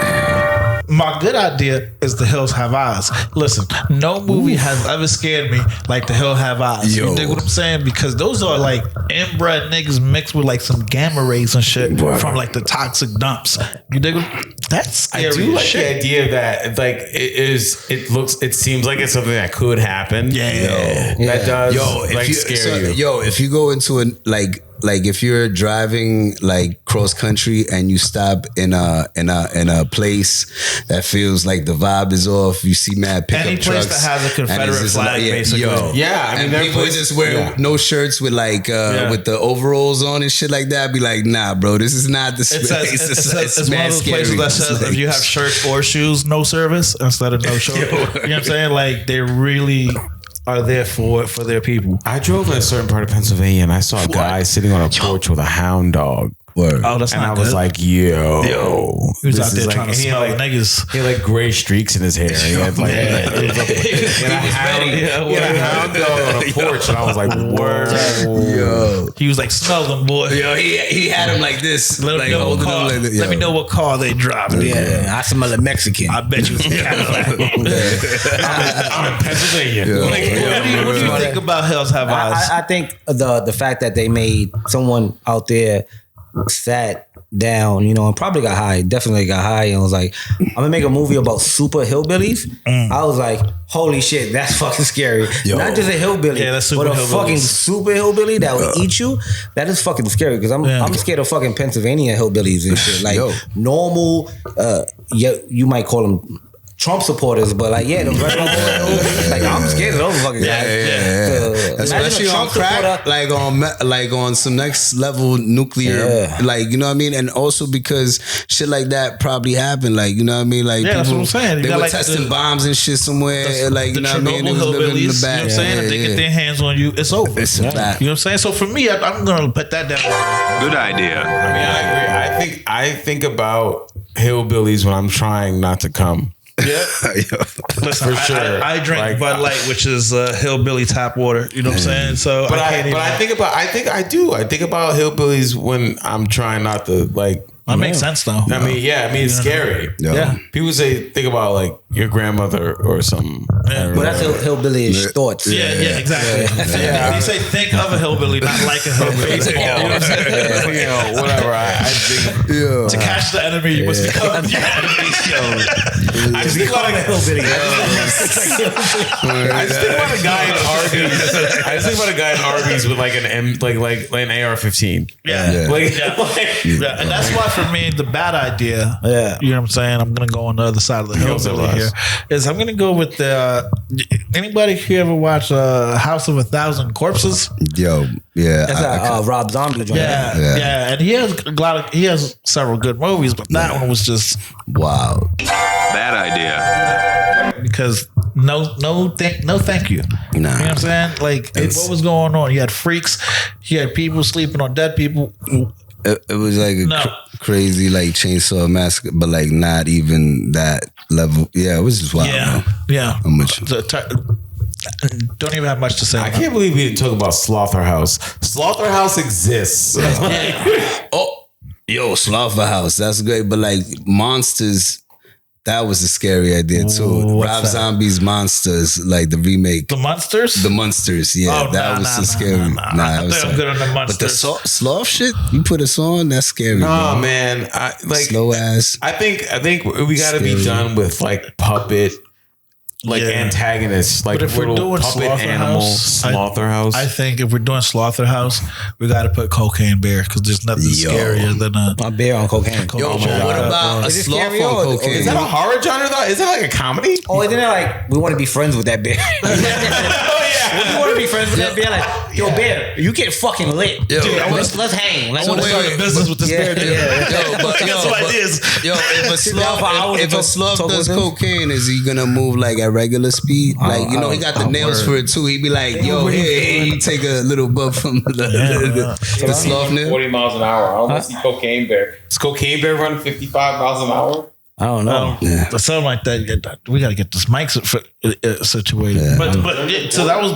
My good idea is The Hills Have Eyes. Listen, no movie has ever scared me like The Hills Have Eyes. You dig what I'm saying? Because those are like inbred niggas mixed with like some gamma rays and shit from like the toxic dumps. You dig what? That's scary. I do like shit. the idea that like it seems like it's something that could happen. Yeah. That does scare you. If you go into like if you're driving like cross country and you stop in a place that feels like the vibe is off, you see mad pickup any place trucks that has a Confederate flag, basically. I mean, people just wear no shirts with like with the overalls on and shit like that. Be like, nah, bro, this is not the space. It's one of those places that says if you have shirts or shoes, no service instead of no show. You know what I'm saying? Like they really are there for their people. I drove in a certain part of Pennsylvania and I saw a guy sitting on a porch with a hound dog. Word. Oh, that's and not I was good. like, yo. He was out there trying to smell like niggas. He had like gray streaks in his hair. He had like, he had a hound dog on a porch, and I was like, word. Yo. He was like, smell them, boy. Yo, he had him like this. Let me know what car they driving. Yeah, I smell a Mexican. I bet you it's a Cadillac. I'm in Pennsylvania. What do you think about Hills Have Eyes? I think the fact that they made someone out there sat down, you know, and probably got high, definitely got high, and was like, I'm gonna make a movie about super hillbillies. I was like, holy shit, that's fucking scary. Not just a hillbilly, but a fucking super hillbilly that would eat you. That is fucking scary because I'm scared of fucking Pennsylvania hillbillies and shit. Like normal, you might call them Trump supporters, but like, the regular like I'm scared of those fucking guys. Especially on crack, supporter, like on some next level nuclear, like, you know what I mean? And also because shit like that probably happened, like, you know what I mean? Like, people, that's what I'm saying. They were testing bombs and shit somewhere, like, you know what I mean? They was living in the back. You know what I'm saying? If they get their hands on you, it's over. It's a fact. You know what I'm saying? So for me, I'm gonna put that down. Good idea. I mean, I agree. I think about hillbillies when I'm trying not to come. Yeah, listen, for sure. I drink like, Bud Light, which is hillbilly tap water. You know what I'm saying? So, I think about hillbillies when I'm trying not to like. That makes sense though. I mean, it's scary. Yeah. People say think about like your grandmother or something. But that's hillbilly-ish thoughts. Yeah, exactly. They say think of a hillbilly, not like a hillbilly. You know what I'm saying? Whatever. I think to catch the enemy, you must become the enemy. I just think about a hillbilly. I just think about a guy in Arby's. I just think about a guy in Arby's with like an an AR-15. Yeah, and that's why for me the bad idea. Yeah, you know what I'm saying. I'm gonna go on the other side of the hillbilly here. Is I'm gonna go with the. Anybody here ever watch House of 1,000 Corpses? Yo, yeah, that's Rob Zombie joint. Yeah, and he has several good movies, but that one was just wow. Bad idea. Because no thank you. Nah. You know what I'm saying? Like what was going on? You had freaks, you had people sleeping on dead people. It was like a crazy like chainsaw massacre, but like not even that level. Yeah, it was just wild. Yeah. I'm with you. Don't even have much to say. I can't believe we didn't talk about Slaughterhouse. Slaughterhouse exists. Yo, Slaughterhouse, that's great. But like Monsters, that was a scary idea too. Rob Zombie's Monsters, like the remake. The Monsters? The Monsters, yeah. That was so scary. I think I'm good on the Monsters. But the sloth shit, you put us on, that's scary. Oh man, slow ass. I think we got to be done with like puppet, antagonists, like but if we're doing puppet animal Slaughterhouse. I think if we're doing Slaughterhouse, we got to put Cocaine Bear because there's nothing scarier than a bear on cocaine. Yo, what about a sloth on cocaine? Is that a horror genre though? Is that like a comedy? Oh, isn't it like we want to be friends with that bear? We want to be friends with that bear. Like, yo, bear, you get fucking lit. Yo, dude, let's hang. I want to start a business with this bear. Dude. I got some ideas. Yo, if a sloth does cocaine, is he gonna move like at regular speed? Like, you know, he got the nails for it too. He'd be like, yo, hey, you take a little bub from the sloth nail. 40 miles an hour. I don't want to see Cocaine Bear. Is Cocaine Bear running 55 miles an hour? I don't know. Something like that. We got to get this mic situated. Yeah. But so that was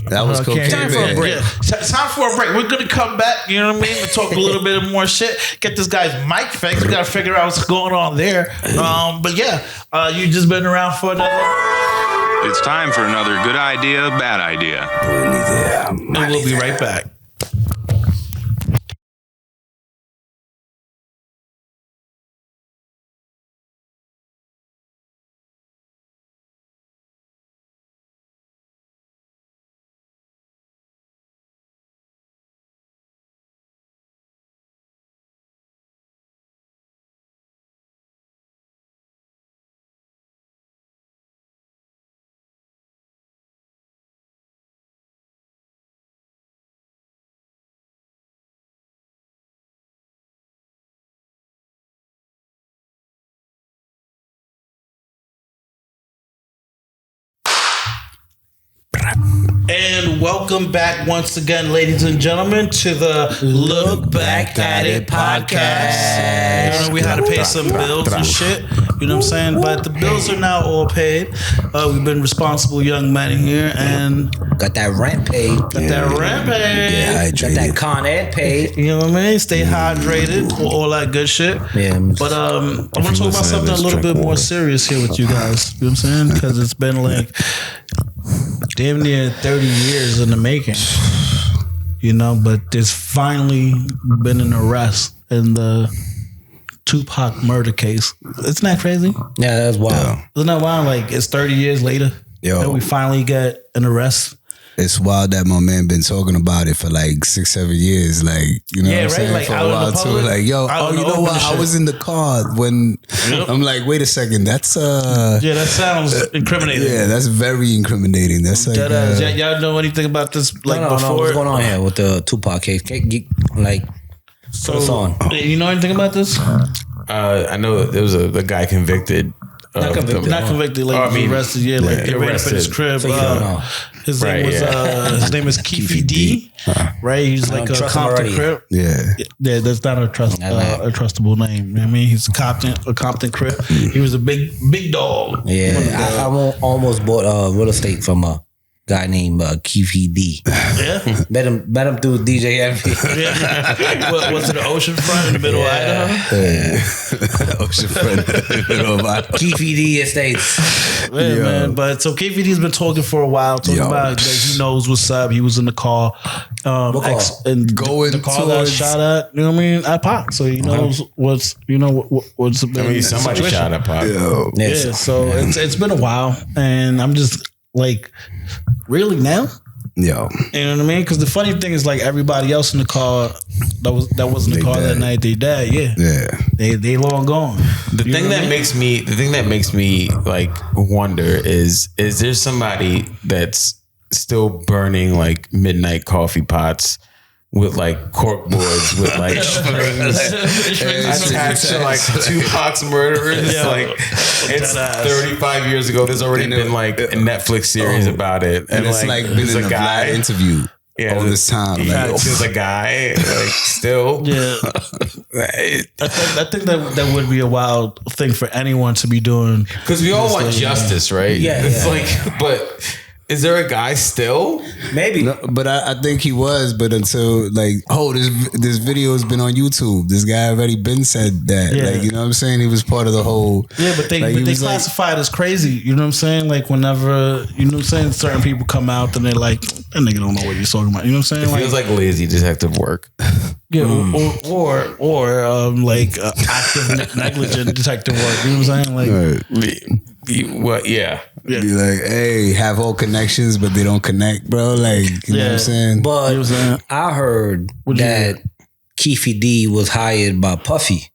That was cocaine. Time for a break. Time for a break. We're gonna come back. You know what I mean? To talk a little bit more shit. Get this guy's mic fixed. We gotta figure out what's going on there. But yeah, you just been around for another. It's time for another good idea, bad idea. And we'll be right back. And welcome back once again, ladies and gentlemen, to the Look Back at It podcast. You know, we had to pay some bills and shit. You know what I'm saying? But the bills are now all paid. We've been responsible young men here and got that rent paid. Got that Con Ed paid. You know what I mean? Stay hydrated, all that good shit. Yeah. But I want to talk about something a little bit more serious here with you guys. You know what I'm saying? Because it's been like damn near 30 years in the making, you know, but there's finally been an arrest in the Tupac murder case. Isn't that crazy? Yeah, that's wild. Isn't that wild? Like, it's 30 years later that we finally get an arrest. It's wild that my man been talking about it for like 6-7 years. Like, you know what I'm saying? Like, for a while too. Like, yo, you know what? I was in the car when I'm like, wait a second, that's yeah, that sounds incriminating. Yeah, that's very incriminating. That's like y'all know anything about this? Like, no, what's going on here with the Tupac case? Like, what's on? You know anything about this? I know there was a guy convicted. Not convicted. Like, arrested. Yeah, like they ran up in his crib. So you don't know. His name name is Keefy D. Right, he's like a Compton Crip. Yeah, that's not a trustable name. You know what I mean, he's a Compton Crip. He was a big dog. Yeah, I almost bought real estate from a guy named Keefy D. Yeah, met him through DJ Envy. Yeah. Was it an oceanfront in the middle of Idaho? Yeah. Oceanfront in the middle of Idaho. Keefy D Estates. Yeah, man. But so Keefy D's been talking for a while, about like he knows what's up. He was in the car, going the car that shot at, you know what I mean, at Pac. So he knows what's somebody shot at Pac. Yeah, so it's been a while, and I'm just like, really now? Yo, you know what I mean? Because the funny thing is, like, everybody else in the car that was in the car that night, they died. Yeah, they long gone. The thing that makes me like wonder is there somebody that's still burning like midnight coffee pots with like cork boards with like strings attached to like Tupac's murderers? It's 35 years ago. There's already been like a Netflix series about it, and it's like been in a guy interview all this time. There's a guy like still. Yeah, I think that would be a wild thing for anyone to be doing, because we all want justice, right? Yeah, it's like, but Is there a guy still? Maybe. No, but I think he was, but until like, this video has been on YouTube. This guy already been said that. Yeah. Like, you know what I'm saying? He was part of the whole. Yeah, but they classify it as crazy. You know what I'm saying? Like whenever, you know what I'm saying, certain people come out and they're like, that nigga don't know what he's talking about. You know what I'm saying? It feels like lazy detective work. Yeah, or active negligent detective work. You know what I'm saying? Like, yeah. Be like, hey, have all connections, but they don't connect, bro. Like, you know what I'm saying? But You know what I'm saying? I heard that Keefy D was hired by Puffy.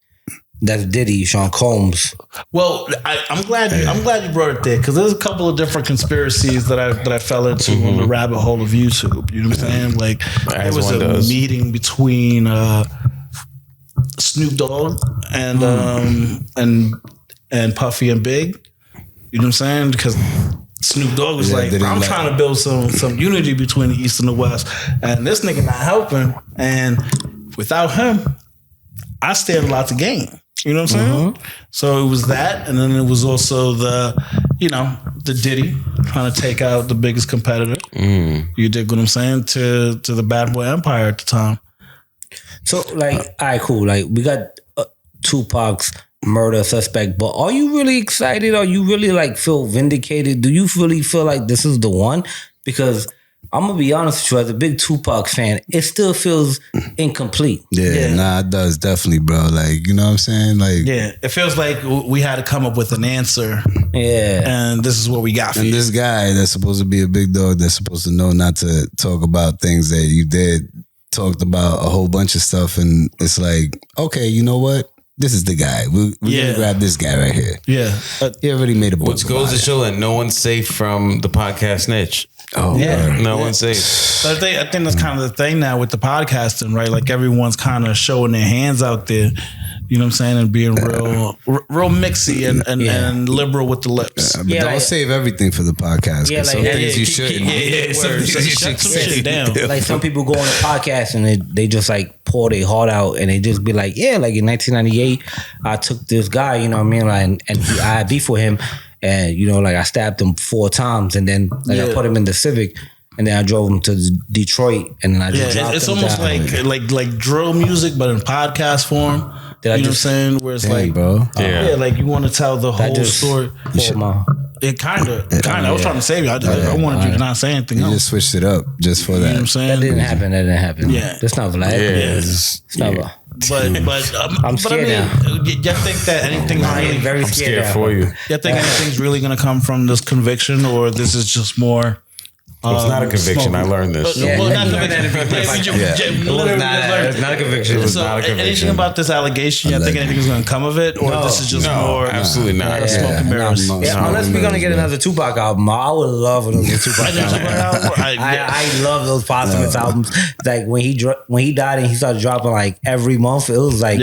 That's Diddy, Sean Combs. Well, I'm glad you brought it there because there's a couple of different conspiracies that I fell into on the rabbit hole of YouTube. You know what I'm saying? Like there was a meeting between Snoop Dogg and Puffy and Big. You know what I'm saying? Because Snoop Dogg was like, I'm trying to build some unity between the East and the West, and this nigga not helping. And without him, I stand a lot to gain. You know what I'm saying? So it was that, and then it was also the Diddy trying to take out the biggest competitor. You dig what I'm saying? To the Bad Boy Empire at the time. So like, all right, cool. Like we got Tupac's murder suspect, but are you really excited? Are you really like feel vindicated? Do you really feel like this is the one? Because I'm gonna be honest with you, as a big Tupac fan, it still feels incomplete. Yeah, nah, it does definitely, bro. Like, you know what I'm saying? Like, yeah, it feels like we had to come up with an answer. Yeah, and this is what we got for and you. this guy that's supposed to be a big dog, that's supposed to know not to talk about things that you did, talked about a whole bunch of stuff, and it's like, okay, you know what? This is the guy. We're gonna grab this guy right here. Yeah, he already made a book. Which goes to show that no one's safe from the podcast snitch. Oh, yeah. No one's safe. But I think that's kind of the thing now with the podcasting, right? Like everyone's kind of showing their hands out there. You know what I'm saying? And being real mixy and liberal with the lips. But don't save everything for the podcast. Yeah, like, some things you shouldn't. Some things you should shit down. Like some people go on a podcast and they just like pour their heart out and they just be like, yeah, like in 1998, I took this guy, you know what I mean? Like, and I had beef with him. And, you know, like I stabbed him 4 times and then I put him in the Civic and then I drove him to Detroit and then I just dropped it's him almost down. like drill music, but in podcast form. You know what I'm saying? Where it's like, bro. Like you want to tell the whole story. It kind of. I was trying to save you. I wanted you to not say anything else. You just switched it up just for that. You know what I'm saying? That didn't happen. Yeah. That's not Vlad. It's not Vlad. But I'm scared now. You think that anything's really very I'm scared now. for you. You think anything's really going to come from this conviction, or this is just more? It's not a conviction. I learned this. Well, not conviction. It's not a conviction. It was not a conviction. Anything about this allegation? You think anything's going to come of it, or this is just more? Absolutely not. Smoke and mirrors. Unless we're gonna get another Tupac album, I would love another Tupac album. I love those posthumous albums. Like when he died and he started dropping like every month, it was like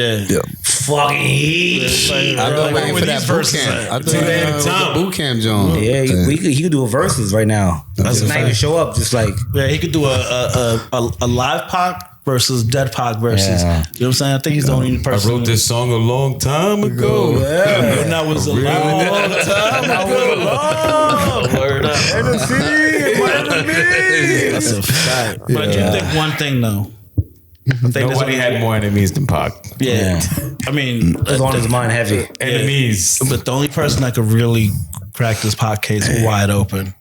fucking heat. I've been waiting for that boot camp. I thought boot camp John. Yeah, he could do a verses right now. Not even show up, just like he could do a live Pac versus dead Pac versus. You know what I'm saying? I think he's the only person. I wrote this song a long time ago. And that was a long time ago. Word up. That's a fact. But I do think one thing though. I think nobody had more enemies than Pac. Yeah. I mean, as long as his mind heavy. Enemies. But the only person that could really crack this Pac case wide open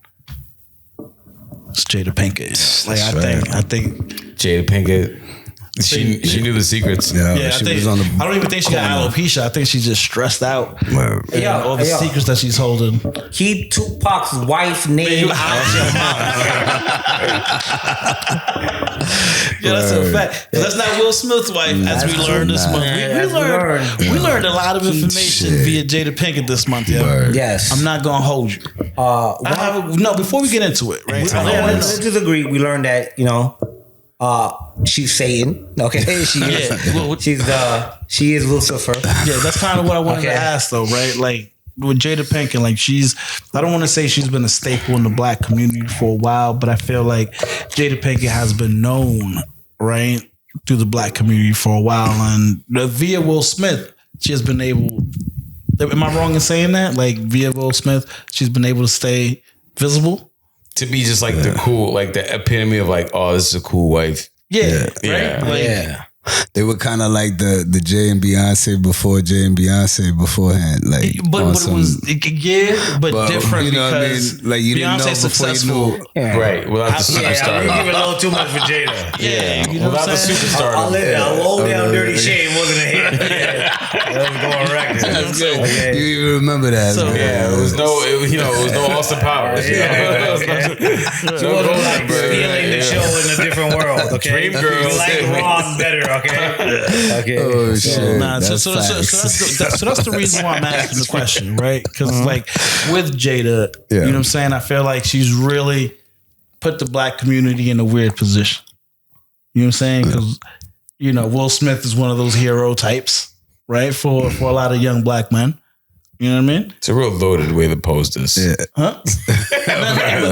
is Jada Pinkett. Like I think Jada Pinkett. She knew the secrets. Yeah, I don't even think she got alopecia. I think she's just stressed out. All the secrets that she's holding. Keep Tupac's wife's name out your mouth. That's a fact. That's not Will Smith's wife, as we learned this month. We learned a lot of information via Jada Pinkett this month. Yes, I'm not gonna hold you. Before we get into it, right? Let's just agree. We learned that she's Satan. Okay, she is Lucifer. Yeah, that's kind of what I wanted to ask, though, right? Like with Jada Pinkett, like I don't want to say she's been a staple in the black community for a while, but I feel like Jada Pinkett has been known, right, through the black community for a while, and via Will Smith, she has been able. Am I wrong in saying that? Like via Will Smith, she's been able to stay visible. to be just like the cool, like the epitome of like, oh, this is a cool wife. Yeah. Yeah. Right? Yeah. They were kind of like the Jay and Beyonce before Jay and Beyonce beforehand. Like, but it was but different. You know what I because mean? Like you didn't know before you knew. Yeah. Right. Without the superstar. Yeah, give it a little too much for Jada. Yeah. You know Without the superstar. I'll low down Dirty Shame wasn't a hit. That was going record. That's good. You even remember that? So, Yeah, it was no Austin Powers. She wasn't like stealing the show in a different world. Okay, Dream Girl. We like Ron better. Okay. Oh shit! Nah, so that's the reason why I'm asking the question, right? Because like with Jada, you know what I'm saying? I feel like she's really put the black community in a weird position. You know what I'm saying? Because Will Smith is one of those hero types, right? For a lot of young black men. You know what I mean? It's a real loaded way to pose this. Yeah. Huh?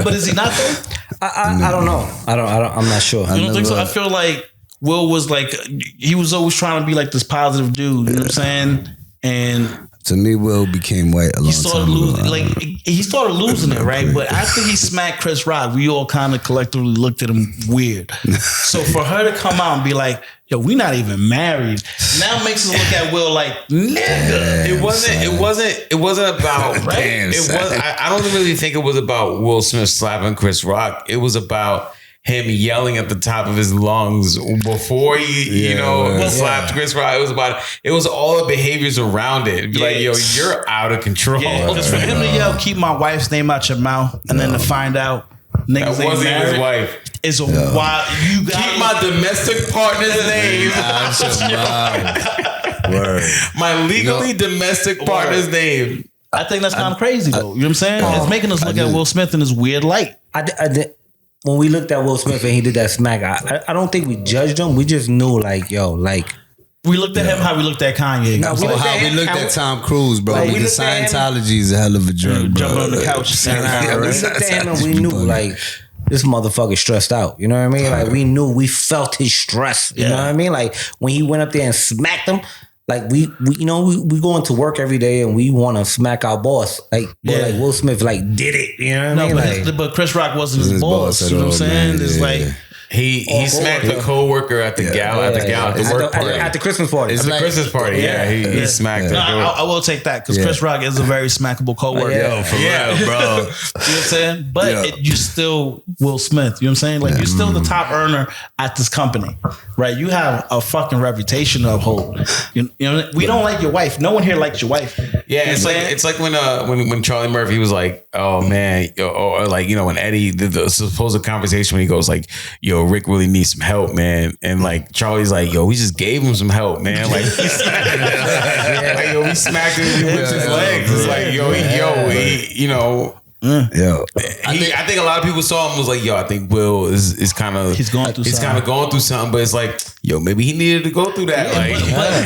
But is he not though? I don't know. I'm not sure. I don't think so. I feel like Will was like, he was always trying to be like this positive dude, you know what I'm saying? And to me, Will became white a long time ago. He started losing it, right? But after he smacked Chris Rock, we all kind of collectively looked at him weird. So for her to come out and be like, yo, we not even married, now makes us look at Will like, nigga. It wasn't about right. It was. I don't really think it was about Will Smith slapping Chris Rock. It was about him yelling at the top of his lungs before he, slapped Chris Rock. It was all the behaviors around it. Like, yo, you're out of control. Yeah, because for him to yell, keep my wife's name out your mouth, and then to find out niggas that wasn't ain't his wife. It's a wild. You got keep my domestic partner's name. Word. My legally domestic partner's name. I think that's kind of crazy, though. You know what I'm saying? It's making us look at Will Smith in this weird light. When we looked at Will Smith and he did that smack, I don't think we judged him. We just knew, like, yo, like. We looked at him how we looked at Kanye. We looked at Tom Cruise, bro. Like, because Scientology is a hell of a drug, bro. Jumping on the couch. We looked at him and we knew, like, this motherfucker stressed out. You know what I mean? Like, we felt his stress. You know what I mean? Like, when he went up there and smacked him, like we go into work every day and we want to smack our boss. Like Will Smith like did it. You know what I mean? But Chris Rock wasn't his boss. You know what I'm saying? It's like he smacked a co-worker at the work party. At the Christmas party. It's the Christmas party. He smacked her. I will take that because Chris Rock is a very smackable co-worker. Yo, for real, bro. You know what I'm saying? But you still Will Smith. You know what I'm saying? Like you're still the top earner at this company, right? You have a fucking reputation to uphold. You know, we don't like your wife. No one here likes your wife. Yeah, it's like when Charlie Murphy was like, oh man, or like when Eddie did the supposed conversation when he goes like, yo, Rick really needs some help, man, and like Charlie's like, yo, we just gave him some help, man. Like, we smacked him, he whipped his legs. It's like, I think a lot of people saw him was like, yo, I think Will is kind of going through something, but it's like, yo, maybe he needed to go through that.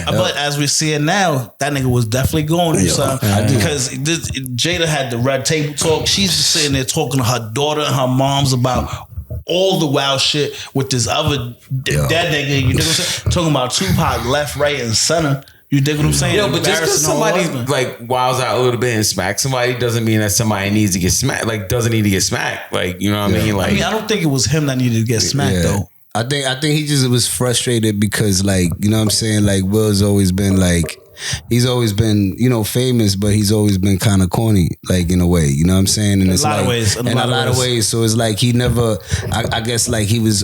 But as we see it now, that nigga was definitely going through something because Jada had the red table talk. She's just sitting there talking to her daughter and her moms about all the wild shit with this other dead nigga. You dig what I'm saying? Talking about Tupac left, right, and center. You dig what I'm saying? Yo, but just because somebody like wows out a little bit and smacks somebody doesn't mean that somebody needs to get smacked. Like doesn't need to get smacked. Like you know what I mean? Like I don't think it was him that needed to get smacked though. I think he just was frustrated because like you know what I'm saying? Like Will's always been like. He's always been, famous, but he's always been kind of corny, like in a way, you know what I'm saying? And in it's a lot of ways. In a lot of ways. So it's like he never, I guess like he was,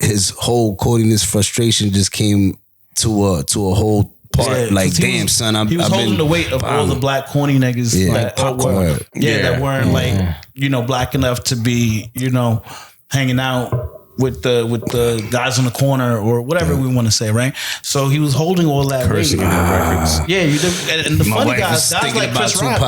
his whole corniness frustration just came to a whole part. Like, damn, son, he was holding the weight of all the black corny niggas that weren't like, black enough to be, hanging out with the guys on the corner or whatever we want to say, right? So he was holding all that weight. Yeah, you did. And the funny guys like Chris Rock.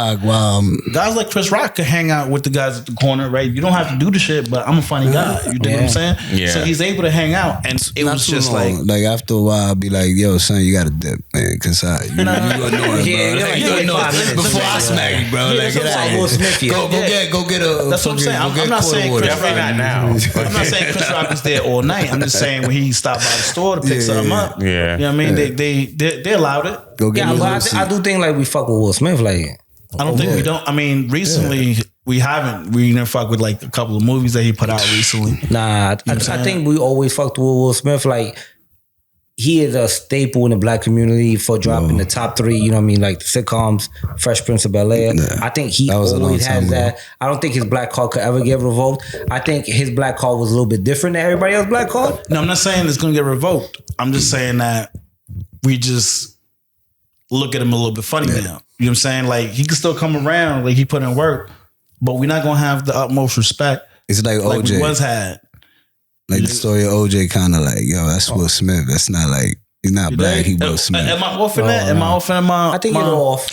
Guys like Chris Rock could hang out with the guys at the corner, right? You don't have to do the shit, but I'm a funny guy. You dig what I'm saying? Yeah. So he's able to hang out, and it was just like after a while, I'll be like, "Yo, son, you got to dip, man, because you annoying, bro. You annoying before I smack you, bro. Like, get out of here. Go get a. That's what I'm saying. I'm not saying Chris Rock. Not now. I'm not saying Chris Rock was there all night. I'm just saying when he stopped by the store to pick something up. Yeah. You know what I mean? They allowed it. Go get but I do think like we fuck with Will Smith. Like I don't think we don't. I mean, recently we didn't fuck with like a couple of movies that he put out recently. Nah, I think we always fucked with Will Smith. Like, he is a staple in the black community for dropping the top 3, you know what I mean, like the sitcoms, Fresh Prince of Bel-Air. Yeah. I think he always has that. I don't think his black card could ever get revoked. I think his black card was a little bit different than everybody else's black card. No, I'm not saying it's going to get revoked. I'm just saying that we just look at him a little bit funny now. You know what I'm saying? Like, he can still come around, like he put in work, but we're not going to have the utmost respect. It's like OJ. Like we once had. Like the story of OJ, kind of like, yo, that's Will Smith. That's not like, he's not black, he Will Smith. Am I off in that? Am I off in my... I think you're off.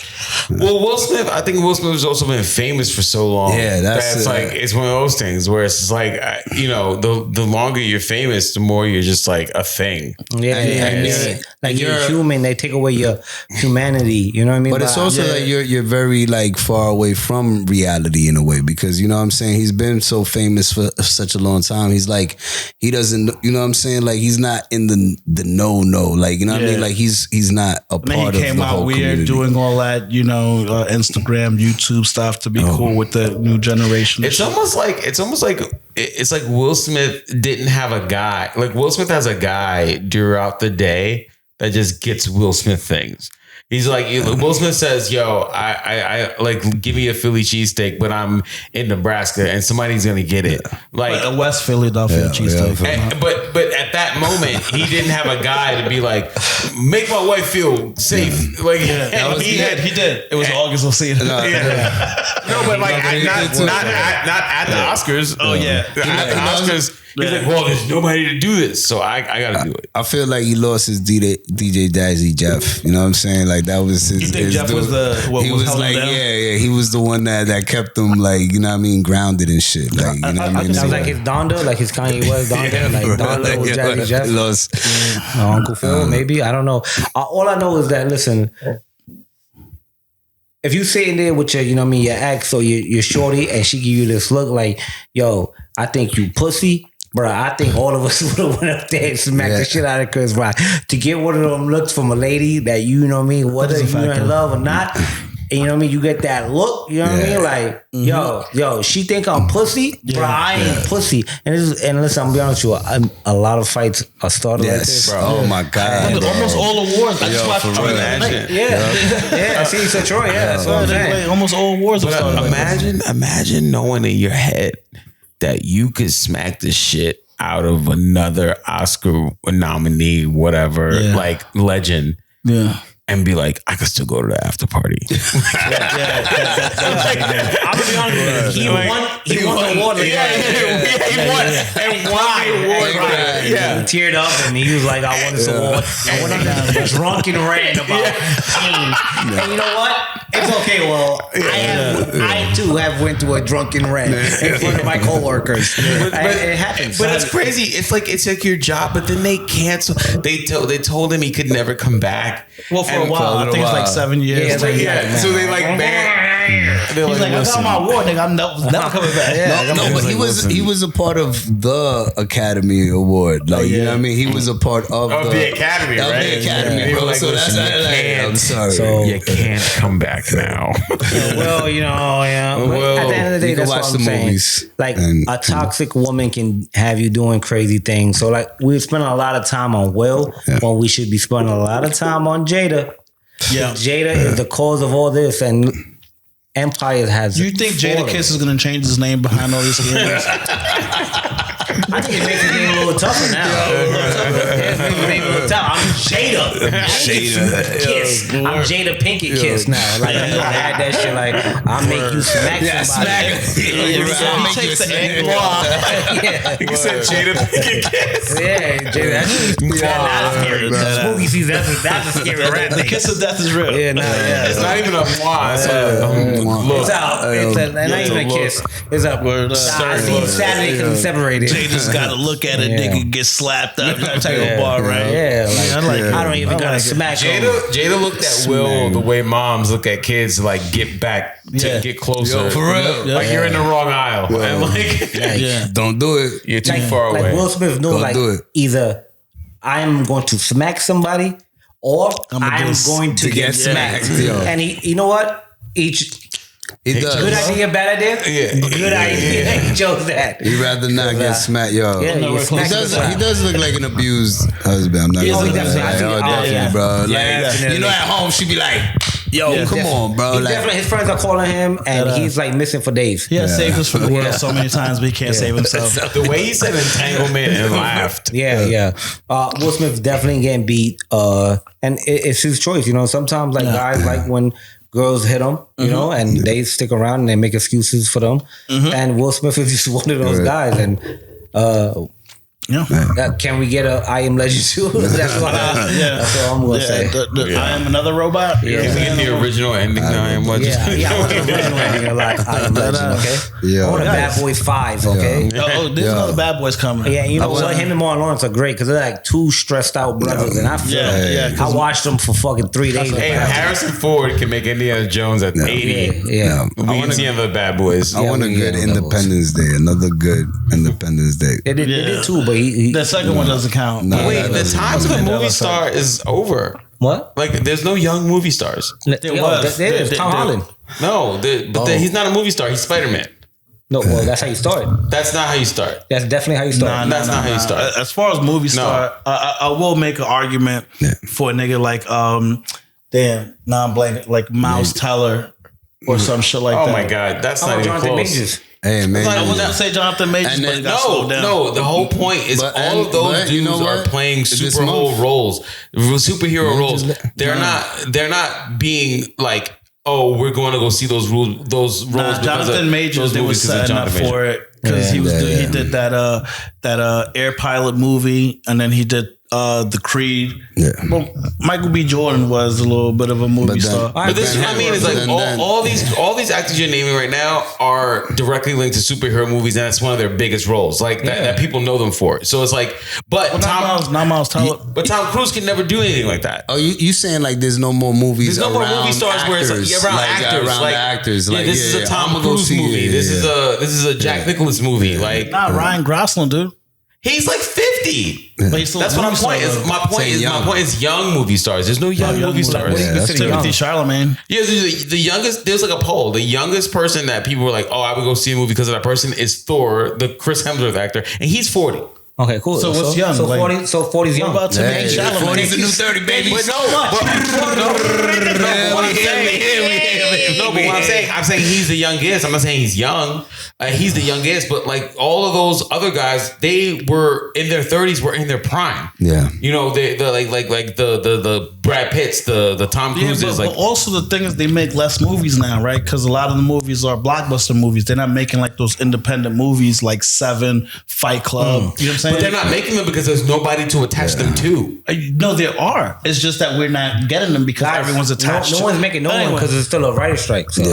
Well, Will Smith, I think Will Smith has also been famous for so long. Yeah, that's like, it's one of those things where it's just like, you know, the longer you're famous, the more you're just like a thing. Yeah, like you're a human, they take away your humanity, you know what I mean? But it's also like you're very like far away from reality in a way, because you know what I'm saying, he's been so famous for such a long time. He's like, he doesn't, you know what I'm saying, like he's not in the no, like, you know what I mean, like he's not a part of the whole community. He came out weird doing all that, you know, Instagram, YouTube stuff to be cool with the new generation. It's almost like Will Smith didn't have a guy. Like, Will Smith has a guy throughout the day that just gets Will Smith things. He's like, Will Smith says, yo, I like, give me a Philly cheesesteak, but I'm in Nebraska and somebody's going to get it. Like a West Philadelphia cheesesteak. But at that moment, he didn't have a guy to be like, make my wife feel safe. Like, he did. It was August Alsina. No, but like, not at the Oscars. Oh, yeah. At the Oscars. He's like, well, there's nobody to do this, so I got to do it. I feel like he lost his DJ Dazzy Jeff. You know what I'm saying? Like, that was his. You think Jeff was the what he was like, down? yeah. He was the one that kept him, like, you know what I mean, grounded and shit. Like, you know what I mean? That was like his Donda, like his Kanye West Donda, like Donda with Jazzy Jeff. Lost. Uncle Phil, maybe, I don't know. All I know is that, listen, if you sitting there with your, you know what I mean, your ex or your shorty, and she give you this look like, yo, I think you pussy. Bro, I think all of us would have went up there and smacked the shit out of Chris Rock. To get one of them looks from a lady that you know what I mean, whether you're in love or not, and you know what I mean, you get that look, you know what I mean? Like, yo, she think I'm pussy? Bro, I ain't pussy. And listen, I'm gonna be honest with you, a lot of fights are started like this. Bro. Oh my God. Almost all awards. I just watched Troy last night. Yeah, I see so Troy, that's what I'm saying. Almost all awards are started. Imagine knowing in your head that you could smack the shit out of another Oscar nominee, whatever, like legend. Yeah. And be like, I could still go to the after party. I'm gonna be honest with you. He won the award. He won. And won the award. He teared up and he was like, I won this award. I went on that drunken rant about pain. And you know what? It's okay. Well, I too have went to a drunken rant in front of my coworkers. It happens. But it's crazy. It's like your job, but then they cancel. They told him he could never come back. Well, for a while. I think it's like 7 years. So they like banned. He's like, I got my award, nigga. I'm never coming back. No, but he was a part of the Academy Award. Like, you know what I mean? He was a part of the Academy, right? Of the Academy, bro. So that's I'm sorry. So you can't come back now. Well, you know, Well, at the end of the day, that's what I'm saying. Movies like, a toxic woman can have you doing crazy things. So, like, we're spending a lot of time on Will when we should be spending a lot of time on Jada. Yeah, Jada is the cause of all this, and Empire has. Do you think Jada Kiss is going to change his name behind all these years? I think it makes his name a little tougher now. I'm Jada Kiss. I'm Jada Pinkett Kiss now. Like, you gonna add that shit like, I'll make you smack somebody. He takes the angle off. He said Jada Pinkett Kiss. Yeah, Jada. That's scary. Spooky season. That's a scary rap. The kiss of death is real. Yeah, it's not even a moi. It's out. It's not even a kiss. It's up. Saturday because we separated. Jada's got to look at a nigga get slapped up. That type of bar, right? Yeah, I don't even gotta smack Jada looked at Will the way moms look at kids to like get back, to get closer. Yo, for real. Like you're in the wrong aisle. And like, don't do it. You're too far away. Like Will Smith knew, like, either I'm going to smack somebody or I'm going to get smacked. And he, you know what? He does. Good idea, bad idea? Yeah. Good idea. He chose that. He'd rather not get smacked, yo. Yeah, he does look like an abused husband. I'm not gonna lie, bro. Like, you know, at home she'd be like, "Yo, come on, bro." Like, definitely, his friends are calling him, and he's like missing for days. He has saved us from the world so many times, but he can't save himself. The way he said entanglement and laughed. Yeah. Will Smith definitely getting beat, and it's his choice. You know, sometimes like guys like when girls hit them, you know, and they stick around and they make excuses for them. And Will Smith is just one of those guys. And can we get a I Am Legend too? That's what I'm going to say. I Am Another Robot? Can we get the original ending to I Am Legend? I want the original ending of I Am Legend, okay? I want a Bad Boys 5, okay? There's another Bad Boys coming. Yeah, you know what? Him and Martin Lawrence are great because they're like two stressed out brothers. And I feel I watched them for fucking 3 days. Hey, Harrison Ford can make Indiana Jones at 80. Yeah. We can see another Bad Boys. I want a good Independence Day. Another good Independence Day. They did too, but the second one doesn't count. No, wait, the time of the movie star is over. What? Like, there's no young movie stars. There is Tom Holland. No, he's not a movie star. He's Spider-Man. No, well, that's how you start. That's not how you start. That's definitely how you start. That's not how you start. As far as movie star, I will make an argument for a nigga like I'm blanking, like Miles Teller or some shit like that. Oh my God, that's not even close. Majors. Hey man, I was gonna say Jonathan Majors, but it got slowed down. No, the whole point is all of those dudes are playing superhero roles. They're not being like, oh, we're going to go see those roles. Jonathan Majors, they were setting up for it because he did that Air Pilot movie, and then he did the Creed. Yeah. Well, Michael B. Jordan was a little bit of a movie star. But this is what I mean. Is like all these actors you're naming right now are directly linked to superhero movies, and that's one of their biggest roles. Like that people know them for. So it's like, not Miles Teller. But Tom Cruise can never do anything like that. Oh, you saying like there's no more movies? There's no more movie stars where it's like around actors. Like, this is a Tom Cruise movie. This is a Jack Nicholson movie. Like Ryan Gosling, dude. He's like 50. That's what my point is. My point is young movie stars. There's no young movie stars. Timothy Chalamet. Yeah, the youngest. There's like a poll. The youngest person that people were like, oh, I would go see a movie because of that person is Thor, the Chris Hemsworth actor, and he's 40. Okay, cool. So what's young? So 40. So 40's young. What about Timothy Chalamet? 40's the new 30, baby. But I'm saying he's the youngest. I'm not saying he's young. He's the youngest, but like all of those other guys, they were in their 30s, were in their prime. Yeah, you know, the Brad Pitts, the Tom Cruises. But also the thing is, they make less movies now, right? Because a lot of the movies are blockbuster movies. They're not making like those independent movies like Seven, Fight Club. You know what I'm saying? But they're not making them because there's nobody to attach them to. No, there are. It's just that we're not getting them because everyone's attached. No one's making one because it's still a writer's strike. So. I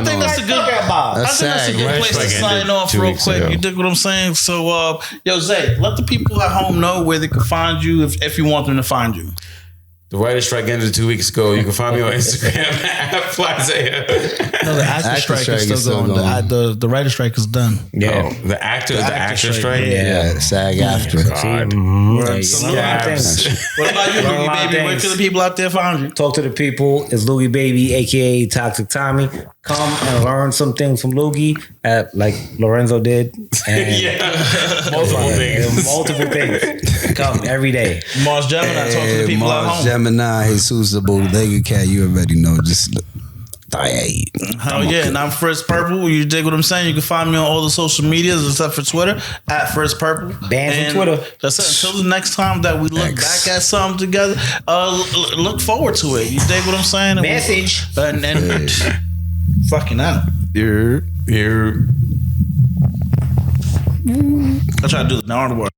think that's a good place to sign off real quick. You dig what I'm saying? So, Zay, let the people at home know where they can find you if you want them to find you. The writer's strike ended 2 weeks ago. You can find me on Instagram at Isaiah. No, the actor strike is still going. The writer's strike is done. Yeah, the actor strike. Yeah, SAG after. What about you, Loogie Baby? Where can the people out there find you? Talk to the people. It's Loogie Baby, aka Toxic Tommy. Come and learn some things from Loogie, like Lorenzo did. And multiple things. Come every day. Mars Gemini, talk to the people at home. Gemini, Jesus, the Bodega Cat, you already know. Just hell yeah, and I'm Frsk Purple. You dig what I'm saying? You can find me on all the social medias except for Twitter at Frsk Purple. Banned from Twitter. That's it. Until the next time that we look back at something together, look forward to it. You dig what I'm saying? Message. And fucking out. Here. I try to do the Narwhal.